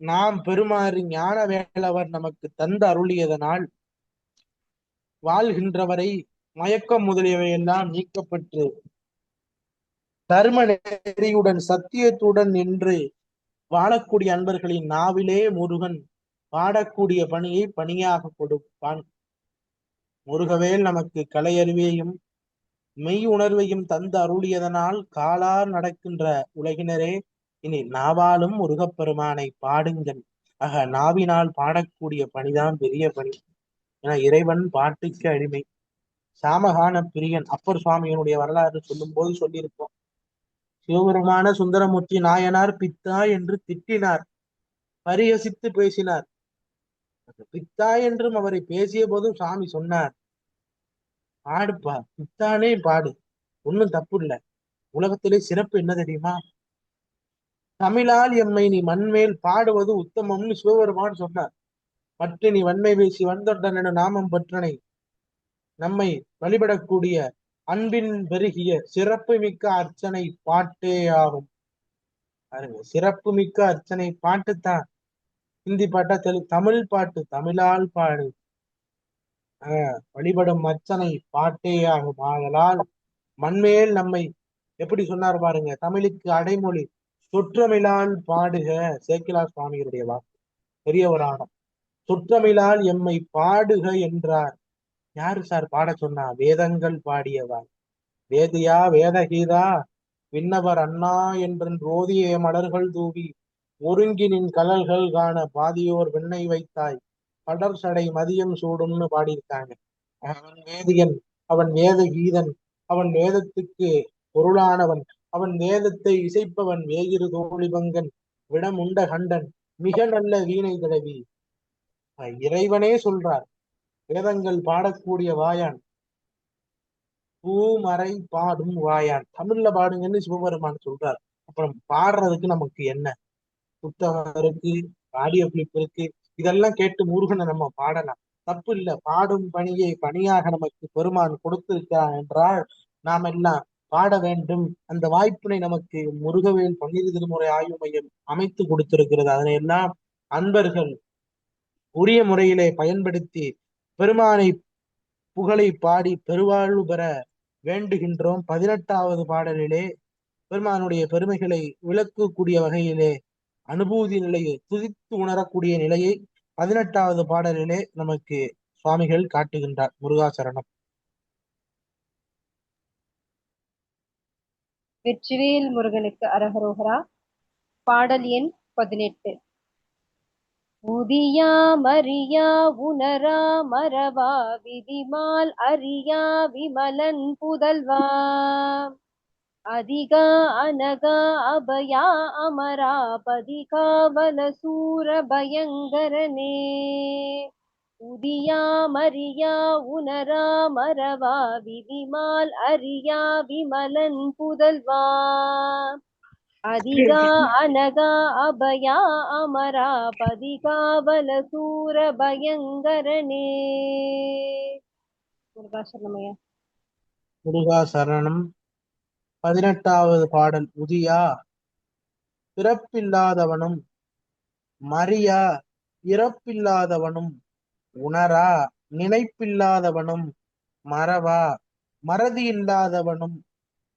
நாம் பெருமாறு ஞான வேலவர் நமக்கு தந்து அருளியதனால் வாழ்கின்றவரை மயக்கம் முதலியவையெல்லாம் நீக்கப்பட்டு தர்ம நெறியுடன் சத்தியத்துடன் நின்று வாழக்கூடிய அன்பர்களின் நாவிலே முருகன் பாடக்கூடிய பணியை பணியாக கொடுப்பான். முருகவேல் நமக்கு கலை அறிவையும் மெய் உணர்வையும் தந்து அருளியதனால் காலார் நடக்கின்ற உலகினரே இனி நாவாலும் முருகப்பெருமானை பாடுங்கள். நாவினால் பாடக்கூடிய பணிதான் பெரிய பணி. ஏன்னா இறைவன் பாட்டுக்கு அடிமை. சாமகான பிரியன். அப்பர் சுவாமியினுடைய வரலாறு சொல்லும் போது சொல்லியிருப்போம். சிவபெருமான சுந்தரமூர்த்தி நாயனார் பித்தா என்று திட்டினார், பரிகசித்து பேசினார். பித்தா என்றும் அவரை பேசிய போதும் சாமி சொன்னார், பாடுப்பா, பித்தானே பாடு, ஒன்னும் தப்பு இல்லை. உலகத்திலே சிறப்பு என்ன தெரியுமா? தமிழால் எம்மை நீ மண்மேல் பாடுவது உத்தமம்னு சிவபெருமான் சொன்னார். பற்று நீ வன்மை பேசி வந்தொண்டன் என நாமம் பற்றனை நம்மை வழிபடக்கூடிய அன்பின் பெருகிய சிறப்பு மிக்க அர்ச்சனை பாட்டே ஆகும். சிறப்பு மிக்க அர்ச்சனை பாட்டுத்தான். ஹிந்தி பாட்டா தமிழ் பாட்டு, தமிழால் பாடு. வழிபடும் அர்ச்சனை பாட்டே ஆகும். ஆதலால் மண்மேல் நம்மை எப்படி சொன்னார் பாருங்க, தமிழுக்கு அடைமொழி சொற்றமிழால் பாடுக. சேக்கிலார் சுவாமிகளுடைய வாக்கு, பெரியவரான சொற்றமிழால் எம்மை பாடுக என்றார். யாரு சார் பாட சொன்னா? வேதங்கள் பாடியவார். வேதியா வேதகீதா விண்ணவர் அண்ணா என்றன் ரோதிய மலர்கள் தூவி ஒருங்கினின் கலல்கள் காண பாதியோர் வெண்ணை வைத்தாய் படர் சடை மதியம் சூடும்னு பாடியிருக்காங்க. அவன் வேதியன், அவன் வேத கீதன், அவன் வேதத்துக்கு பொருளானவன், அவன் வேதத்தை இசைப்பவன், வேகிரு தோழிபங்கன், விடமுண்ட கண்டன், மிக நல்ல வீணை தடவி. இறைவனே சொல்றார், வேதங்கள் பாடக்கூடிய வாயான், பூமறை பாடும் வாயான், தமிழ்ல பாடுங்கன்னு சிவபெருமான் சொல்றார். அப்புறம் பாடுறதுக்கு நமக்கு என்ன புத்தகம் இருக்கு, ஆடியோ கிளிப் இருக்கு, இதெல்லாம் கேட்டு முருகனை நம்ம பாடலாம், தப்பு இல்லை. பாடும் பணியை பணியாக நமக்கு பெருமான் கொடுத்திருக்கிறான் என்றால் நாம் எல்லாம் பாட வேண்டும். அந்த வாய்ப்பினை நமக்கு முருகவேல் பன்னிரு திருமுறை ஆய்வு மையம் அமைத்து கொடுத்திருக்கிறது. அதனை எல்லாம் அன்பர்கள் உரிய முறையிலே பயன்படுத்தி பெருமானை புகழை பாடி பெருவாழ்வு பெற வேண்டுகின்றோம். 18வது பாடலிலே பெருமானுடைய பெருமைகளை விளக்கக்கூடிய வகையிலே அனுபூதி நிலையை துதித்து உணரக்கூடிய நிலையை 18வது பாடலிலே நமக்கு சுவாமிகள் காட்டுகின்றார். முருகாசரணம். வெற்றிவேல் முருகனுக்கு அரகரோகரா. பாடல் எண் 18. உதியா மரியா உணரா மரவா விதிமால் அரியா விமலன் புதல்வா அதிகா அனகா அபயா அமரா பதிகா வலசூர பயங்கரனே. உதியா மரியா உணரா மரவா விதிமால் அரியா விமலன் புதல்வா அதிகா அனகா அபயா அமரா பதிகா வலசூர பயங்கரனே. முருகாசரணமையா. முருகாசரணம். 18வது பாடல். உதியா பிறப்பில்லாதவனும் மரியா இறப்பில்லாதவனும் உணரா நினைப்பில்லாதவனும் மறவா மறதி இல்லாதவனும்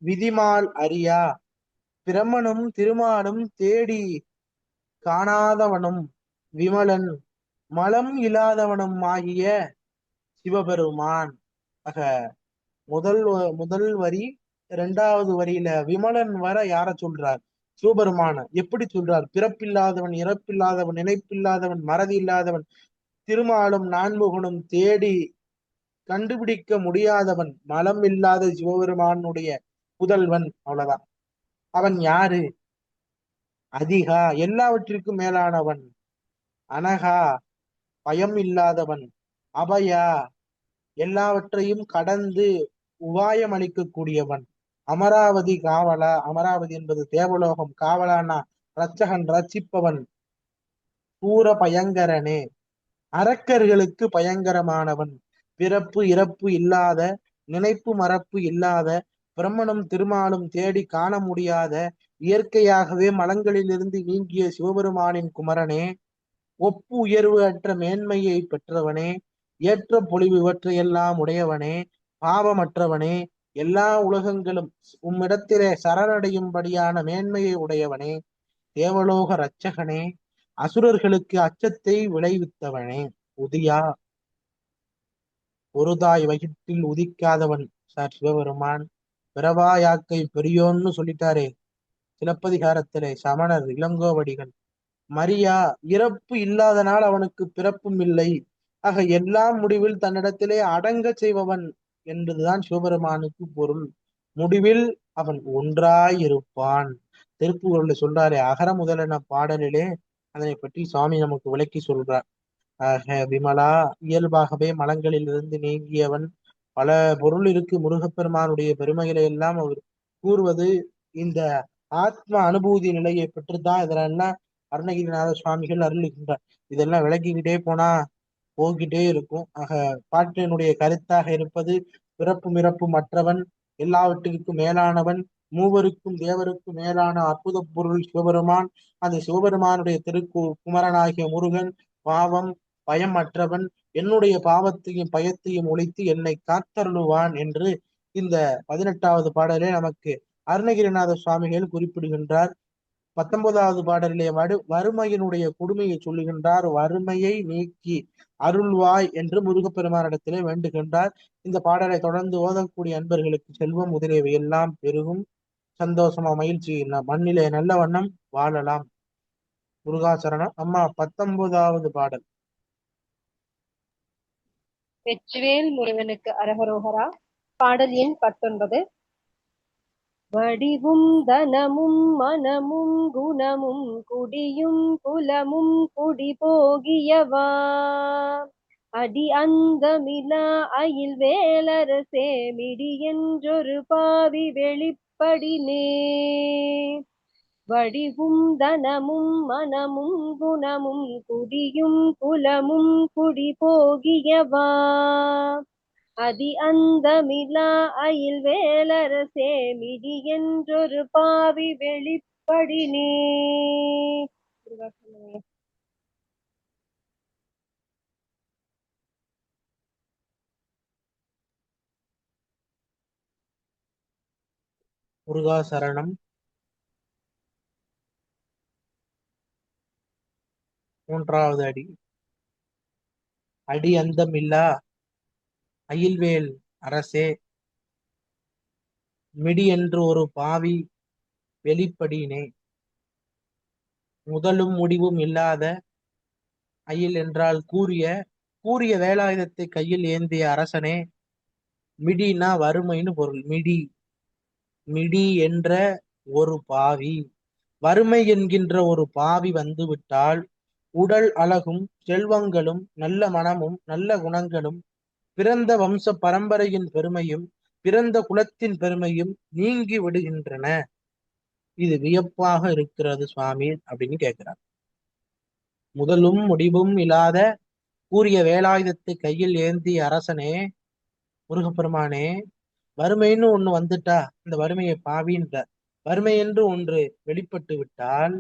விதிமால் அறியா பிரமனும் திருமாலும் தேடி காணாதவனும் விமலன் மலம் இல்லாதவனும் ஆகிய சிவபெருமான். ஆக முதல் வரி 2வது வரியில விமலன் வர யார சொல்றார்? சிவபெருமான. எப்படி சொல்றார்? பிறப்பில்லாதவன், இறப்பில்லாதவன், நினைப்பில்லாதவன், மறதி இல்லாதவன், திருமாலும் நான்முகனும் தேடி கண்டுபிடிக்க முடியாதவன், மலம் இல்லாத சிவபெருமானுடைய புதல்வன். அவ்வளவுதான். அவன் யாரு? அதிகா எல்லாவற்றிற்கும் மேலானவன், அனகா பயம் இல்லாதவன், அபயா எல்லாவற்றையும் கடந்து உபாயம் அளிக்கக்கூடியவன், அமராவதி காவலா. அமராவதி என்பது தேவலோகம். காவலானா ரட்சகன், ரட்சிப்பவன். சூர பயங்கரனே அரக்கர்களுக்கு பயங்கரமானவன். பிறப்பு இறப்பு இல்லாத, நினைப்பு மறப்பு இல்லாத, பிரம்மனும் திருமாலும் தேடி காண முடியாத, இயற்கையாகவே மலங்களிலிருந்து நீங்கிய சிவபெருமானின் குமரனே, ஒப்பு உயர்வு அற்ற மேன்மையை பெற்றவனே, ஏற்ற பொலிவு இவற்றையெல்லாம் உடையவனே, பாவமற்றவனே, எல்லா உலகங்களும் உம்மிடத்திலே சரணடையும்படியான மேன்மையை உடையவனே, தேவலோக இரட்சகனே, அசுரர்களுக்கு அச்சத்தை விளைவித்தவனே. உதியா ஒரு தாய் வயிற்றில் உதிக்காதவன் சார் சிவபெருமான். பிறவா யாக்கை பெரியோன்னு சொல்லிட்டாரே சிலப்பதிகாரத்திலே சமணர் இளங்கோவடிகள். மரியா இறப்பு இல்லாதனால் அவனுக்கு பிறப்பும் இல்லை. ஆக எல்லாம் முடிவில் தன்னிடத்திலே அடங்க செய்பவன் என்பதுதான் சிவபெருமானுக்கு பொருள். முடிவில் அவன் ஒன்றாயிருப்பான். திருப்புகழ்ல சொல்றாரே, அகர முதலென பாடலிலே அதனை பற்றி சுவாமி நமக்கு விளக்கி சொல்றார். ஆக விமலா இயல்பாகவே மலங்களில் இருந்து நீங்கியவன். பல பொருள் இருக்கு முருகப்பெருமானுடைய பெருமைகளை எல்லாம் அவர் கூறுவது இந்த ஆத்ம அனுபூதி நிலையை பெற்றுதான் இதெல்லாம் அருணகிரிநாத சுவாமிகள் அருளுகின்றார். இதெல்லாம் விளக்கிக்கிட்டே போனா போய்கிட்டே இருக்கும். ஆக பாட்டினுடைய கருத்தாக இருப்பது, பிறப்பும் இறப்பும் மற்றவன், எல்லாவற்றிற்கும் மேலானவன், மூவருக்கும் தேவருக்கும் மேலான அற்புத பொருள் சிவபெருமான். அந்த சிவபெருமானுடைய குமரனாகிய முருகன் பாவம் பயம் அற்றவன், என்னுடைய பாவத்தையும் பயத்தையும் ஒழித்து என்னை காத்தருளுவான் என்று இந்த 18வது பாடலே நமக்கு அருணகிரிநாத சுவாமிகள் குறிப்பிடுகின்றார். 19வது பாடலிலே வறுமையினுடைய கொடுமையை சொல்லுகின்றார். வறுமையை நீக்கி அருள்வாய் என்று முருகப்பெருமானிடத்திலே வேண்டுகின்றார். இந்த பாடலை தொடர்ந்து ஓதக்கூடிய அன்பர்களுக்கு செல்வம் முதலியவை எல்லாம் பெருகும். சந்தோஷமா மகிழ்ச்சி மண்ணிலே நல்ல வண்ணம் வாழலாம். முருகாசரணம். அம்மா 19வது பாடல். வெற்றிவேல் முருகனுக்கு அரகரோகரா. பாடல் எண் 19. வடிவும் தனமும் மனமும் குணமும் குடியும் குலமும் குடி போகியவா அடி அந்தமிலா அயில் வேலரசே மிடி என்றொரு பாவி வெளிப்படினே. வடிவும் தனமும் மனமும் குணமும் குடியும் குலமும் குடி போகியவா அதி அந்தமிலா அயில் வேலரசே மிடி என்றொரு பாவி வெளிப்படினே. முருகா சரணம். மூன்றாவது அடி. அடி அந்தமில்லா அயில்வேல் அரசே மிடி என்று ஒரு பாவி வெளிப்படினே. முதலும் முடிவும் இல்லாத அயில் என்றால் கூறிய கூறிய வேலாயுதத்தை கையில் ஏந்திய அரசனே. மிடினா வறுமைன்னு பொருள். மிடி மிடி என்ற ஒரு பாவி, வறுமை என்கின்ற ஒரு பாவி வந்து விட்டால் உடல் அழகும் செல்வங்களும் நல்ல மனமும் நல்ல குணங்களும் பிறந்த வம்ச பரம்பரையின் பெருமையும் பிறந்த குலத்தின் பெருமையும் நீங்கி விடுகின்றன. இது வியப்பாக இருக்கிறது சுவாமி அப்படின்னு கேட்கிறார். முதலும் முடிவும் இல்லாத கூறிய வேலாயுதத்தை கையில் ஏந்திய அரசனே, முருகப்பெருமானே, வறுமைன்னு ஒண்ணு வந்துட்டா இந்த வறுமையை பாவின்ற வறுமை என்று ஒன்று வெளிப்பட்டு விட்டால்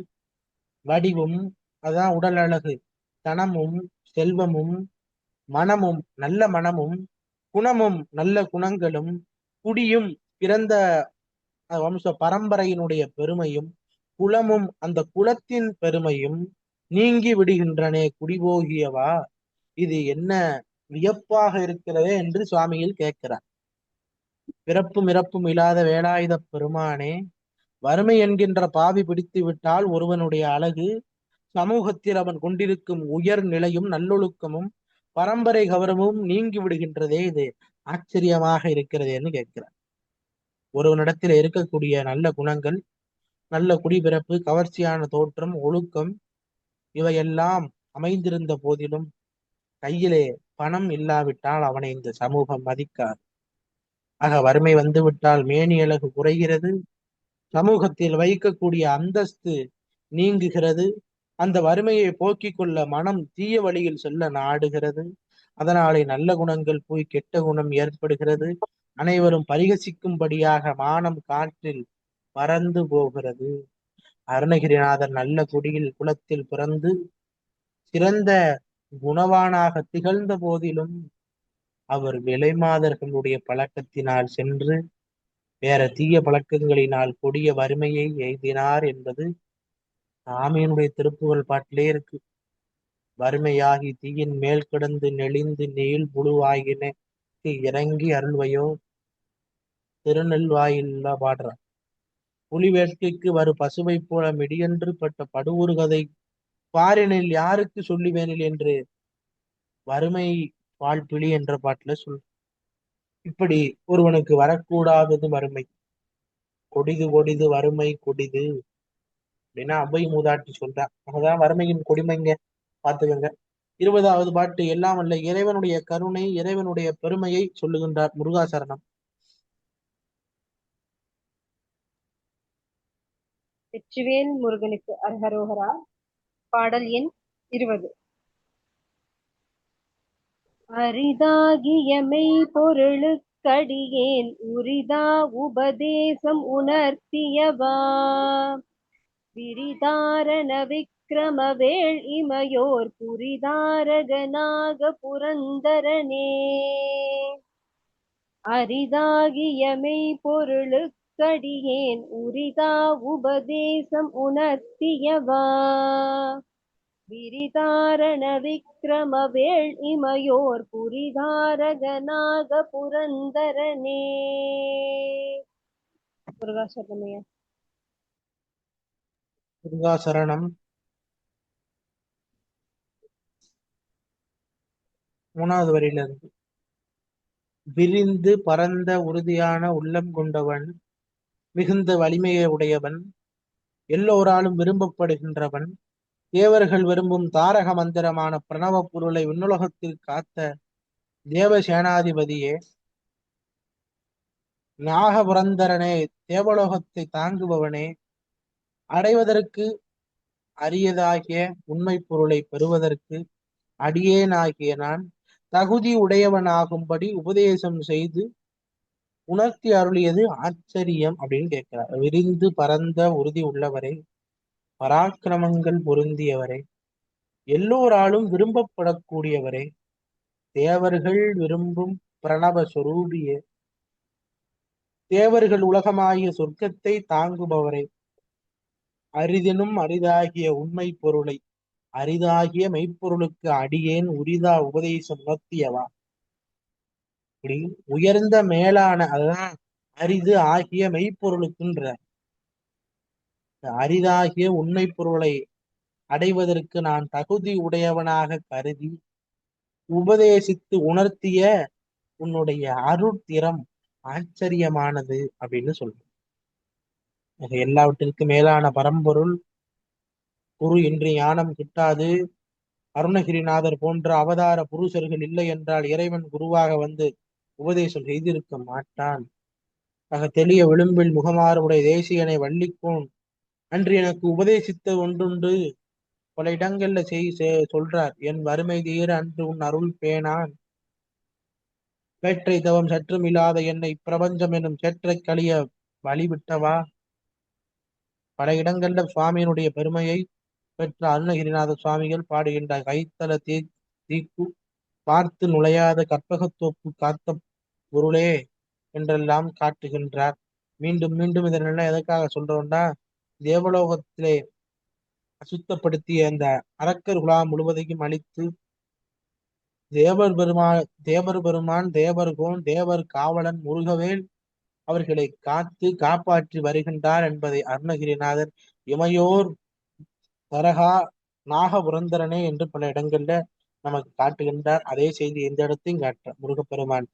வடிவும், அதான் உடல் அழகு, தனமும் செல்வமும் மனமும் நல்ல மனமும் குணமும் நல்ல குணங்களும் குடியும் பிறந்த வம்ச பரம்பரையினுடைய பெருமையும் குலமும் அந்த குலத்தின் பெருமையும் நீங்கி விடுகின்றனே குடிபோகியவா. இது என்ன வியப்பாக இருக்கிறதே என்று சுவாமியில் கேட்கிறார். பிறப்பும் இறப்பும் இல்லாத வேலாயுத பெருமானே, வறுமை என்கின்ற பாவி பிடித்து விட்டால் ஒருவனுடைய அழகு, சமூகத்தில் அவன் கொண்டிருக்கும் உயர் நிலையும் நல்லொழுக்கமும் பரம்பரை கௌரவமும் நீங்கி விடுகின்றதே, இது ஆச்சரியமாக இருக்கிறதேன்னு கேட்கிறார். ஒருவனிடத்தில் இருக்கக்கூடிய நல்ல குணங்கள், நல்ல குடிபிறப்பு, கவர்ச்சியான தோற்றம், ஒழுக்கம் இவையெல்லாம் அமைந்திருந்த போதிலும் கையிலே பணம் இல்லாவிட்டால் அவனை இந்த சமூகம் மதிக்காது. ஆக வறுமை வந்துவிட்டால் மேனி அழகு குறைகிறது, சமூகத்தில் வைக்கக்கூடிய அந்தஸ்து நீங்குகிறது, அந்த வறுமையை போக்கிக் கொள்ள மனம் தீய வழியில் செல்ல நாடுகிறது. அதனாலே நல்ல குணங்கள் போய் கெட்ட குணம் ஏற்படுகிறது. அனைவரும் பரிகசிக்கும்படியாக மானம் காற்றில் பறந்து போகிறது. அருணகிரிநாதர் நல்ல குடியில் குலத்தில் பிறந்து சிறந்த குணவானாக திகழ்ந்த போதிலும் அவர் விலைமாதர்களுடைய பழக்கத்தினால் சென்று வேற தீய பழக்கங்களினால் கொடிய வறுமையை எய்தினார் என்பது சாமியினுடைய திருப்புகழ் பாட்டிலே இருக்கு. வறுமையாகி தீயின் மேல் கிடந்து நெளிந்து நீள் புழுவாயின இறங்கி அருள்வையோ திருநெல்வாயில்ல பாடுறார். புலி வேட்கைக்கு வரு பசுவை போல மிடியென்று பட்ட படுவொரு கதை பாரினில் யாருக்கு சொல்லுவேனில் என்று வறுமை வாழ்பிழி என்ற பாட்டுல இப்படி ஒருவனுக்கு வரக்கூடாதது வறுமை. கொடிது கொடிது வறுமை கொடிது அப்படின்னா அவ்வை மூதாட்டி சொல்றா. அங்கதான் வறுமையின் கொடுமைங்க, பாத்துக்கங்க. 20வது பாட்டு எல்லாம் அல்ல இறைவனுடைய கருணை இறைவனுடைய பெருமையை சொல்லுகின்றார். முருகாசரணம். வெற்றிவேல் முருகனுக்கு அரகரோகரா. பாடல் எண் 20. அரிதாகிய மெய் பொருளுக்கடியேன் உரிதா உபதேசம் உணர்த்தியவா விரிதாரண விக்கிரமவேள் இமையோர் புரிதாரகனாக புரந்தரனே. அரிதாகிய மெய் பொருளுக்கடியேன் உரிதா உபதேசம் உணர்த்தியவா விரிதாரண விக்கிரமவேள் இமையோர் புரிதாரகனாக புரந்தரனே. முருகாசரணமையா. முருகாசரணம். 3வது வரியில இருந்து விரிந்து பரந்த உறுதியான உள்ளம் கொண்டவன், மிகுந்த வலிமையை உடையவன், எல்லோராலும் விரும்பப்படுகின்றவன், தேவர்கள் விரும்பும் தாரக மந்திரமான பிரணவ பொருளை விண்ணுலகத்தில் காத்த தேவசேனாதிபதியே, நாகபுரந்தரனே, தேவலோகத்தை தாங்குபவனே, அடைவதற்கு அரியதாகிய உண்மை பொருளை பெறுவதற்கு அடியேனாகிய நான் தகுதி உடையவனாகும்படி உபதேசம் செய்து உணர்த்தி அருளியது ஆச்சரியம் அப்படின்னு கேட்கிறார். விரிந்து பரந்த உறுதி உள்ளவரே, பராக்கிரமங்கள் பொருந்தியவரே, எல்லோராலும் விரும்பப்படக்கூடியவரே, தேவர்கள் விரும்பும் பிரணவ சொரூபியே, தேவர்கள் உலகமாகிய சொர்க்கத்தை தாங்குபவரே, அரிதினும் அரிதாகிய உண்மை பொருளை அரிதாகிய மெய்ப்பொருளுக்கு அடியேன் உரிதா உபதேசம் உணர்த்தியவா. இப்படி உயர்ந்த மேலான, அதுதான் அரிது ஆகிய மெய்ப்பொருளுக்குன்ற அரிதாகிய உண்மை பொருளை அடைவதற்கு நான் தகுதி உடையவனாக கருதி உபதேசித்து உணர்த்திய உன்னுடைய அருட்திறம் ஆச்சரியமானது அப்படின்னு சொல்றேன். எல்லாவற்றிற்கும் மேலான பரம்பொருள் குரு இன்றி ஞானம் கிட்டாது. அருணகிரிநாதர் போன்ற அவதார புருஷர்கள் இல்லை என்றால் இறைவன் குருவாக வந்து உபதேசம் செய்திருக்க மாட்டான். ஆக தெளிய விளிம்பில் முகமாறுடைய தேசியனை வள்ளிக்கோன் அன்று எனக்கு உபதேசித்த ஒன்றுண்டு, பல இடங்கள்ல சொல்றார். என் வறுமை தீர அன்று உன் அருள் பேணான், பேற்றை தவம் சற்றும் இல்லாத என்னை பிரபஞ்சம் என்னும் சேற்றை கழிய வழிவிட்டவா. பல இடங்கள்ல சுவாமியினுடைய பெருமையை பெற்ற அருணகிரிநாத சுவாமிகள் பாடுகின்ற கைத்தல தீக்கு பார்த்து நுழையாத கற்பகத்தோப்பு காத்த பொருளே என்றெல்லாம் காட்டுகின்றார். மீண்டும் மீண்டும் இதனெல்லாம் எதற்காக சொல்றோம்னா, தேவலோகத்திலே அசுத்தப்படுத்திய அந்த அரக்கர் குலாம் முழுவதையும் அழித்து தேவர் பெருமான் தேவர்கோன் தேவர் காவலன் முருகவேல் அவர்களை காத்து காப்பாற்றி வருகின்றார் என்பதை அருணகிரிநாதர் இமையோர் தரகா நாகபுரந்தரனே என்று பல இடங்கள்ல நமக்கு காட்டுகின்றார். அதே செய்தி எந்த இடத்தையும் காட்டுறார். முருகப்பெருமான்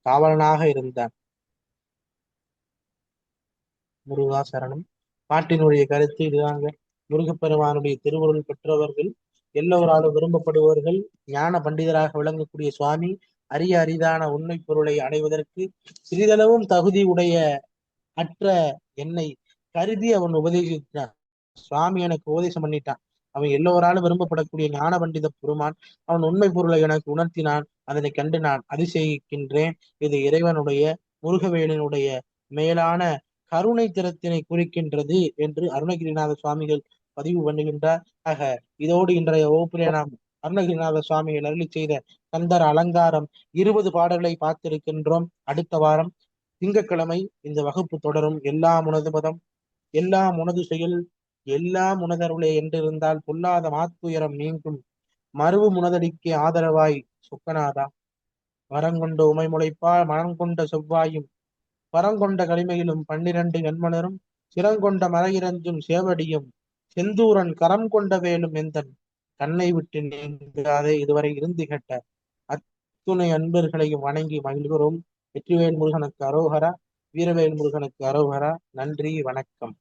காவலனாக இருந்தார். முருகா சரணம். பாட்டினுடைய கருத்து இதுதாங்க. முருகப்பெருமானுடைய திருவருள் பெற்றவர்கள் எல்லோராலும் விரும்பப்படுபவர்கள், ஞான பண்டிதராக விளங்கக்கூடிய சுவாமி அரிய அரிதான உண்மை பொருளை அடைவதற்கு சிறிதளவும் தகுதி உடைய அற்ற என்னை கருதி அவன் உபதேசித்தான். சுவாமி எனக்கு உபதேசம் பண்ணிட்டான். அவன் எல்லோராலும் விரும்பப்படக்கூடிய ஞான பண்டித பெருமான். அவன் உண்மை பொருளை எனக்கு உணர்த்தினான். அதனை கண்டு நான் அதிசயிக்கின்றேன். இது இறைவனுடைய முருகவேலனுடைய மேலான கருணை திறத்தினை குறிக்கின்றது என்று அருணகிரிநாத சுவாமிகள் பதிவு பண்ணுகின்றார். ஆக இதோடு இன்றைய வகுப்பிலே நாம் அருணகிரிநாத சுவாமிகள் அருளி செய்த கந்தர் அலங்காரம் 20 பாடல்களை பார்த்திருக்கின்றோம். அடுத்த வாரம் திங்கட்கிழமை இந்த வகுப்பு தொடரும். எல்லாம் உனது பதம், எல்லாம் உனது செயல், எல்லாம் உனதருளே என்றிருந்தால் பொல்லாத மாத்துயரம் நீங்கும், மறுவு முனதடிக்கு ஆதரவாய் சொக்கநாதா. வரங்கொண்ட உமை முளைப்பால் மனம் கொண்ட செவ்வாயும் பரங்கொண்ட களிமையிலும் 12 கண்மலரும் சிறங்கொண்ட மறையிறஞ்சும் சேவடியும் செந்தூரன் கரம் கொண்ட வேலும் எந்தன் கண்ணை விட்டு நீங்காதே. இதுவரை இருந்து கேட்ட அத்துணை அன்பர்களையும் வணங்கி மகிழ்கிறோம். வெற்றிவேல் முருகனுக்கு அரோகரா, வீரவேல் முருகனுக்கு அரோகரா. நன்றி, வணக்கம்.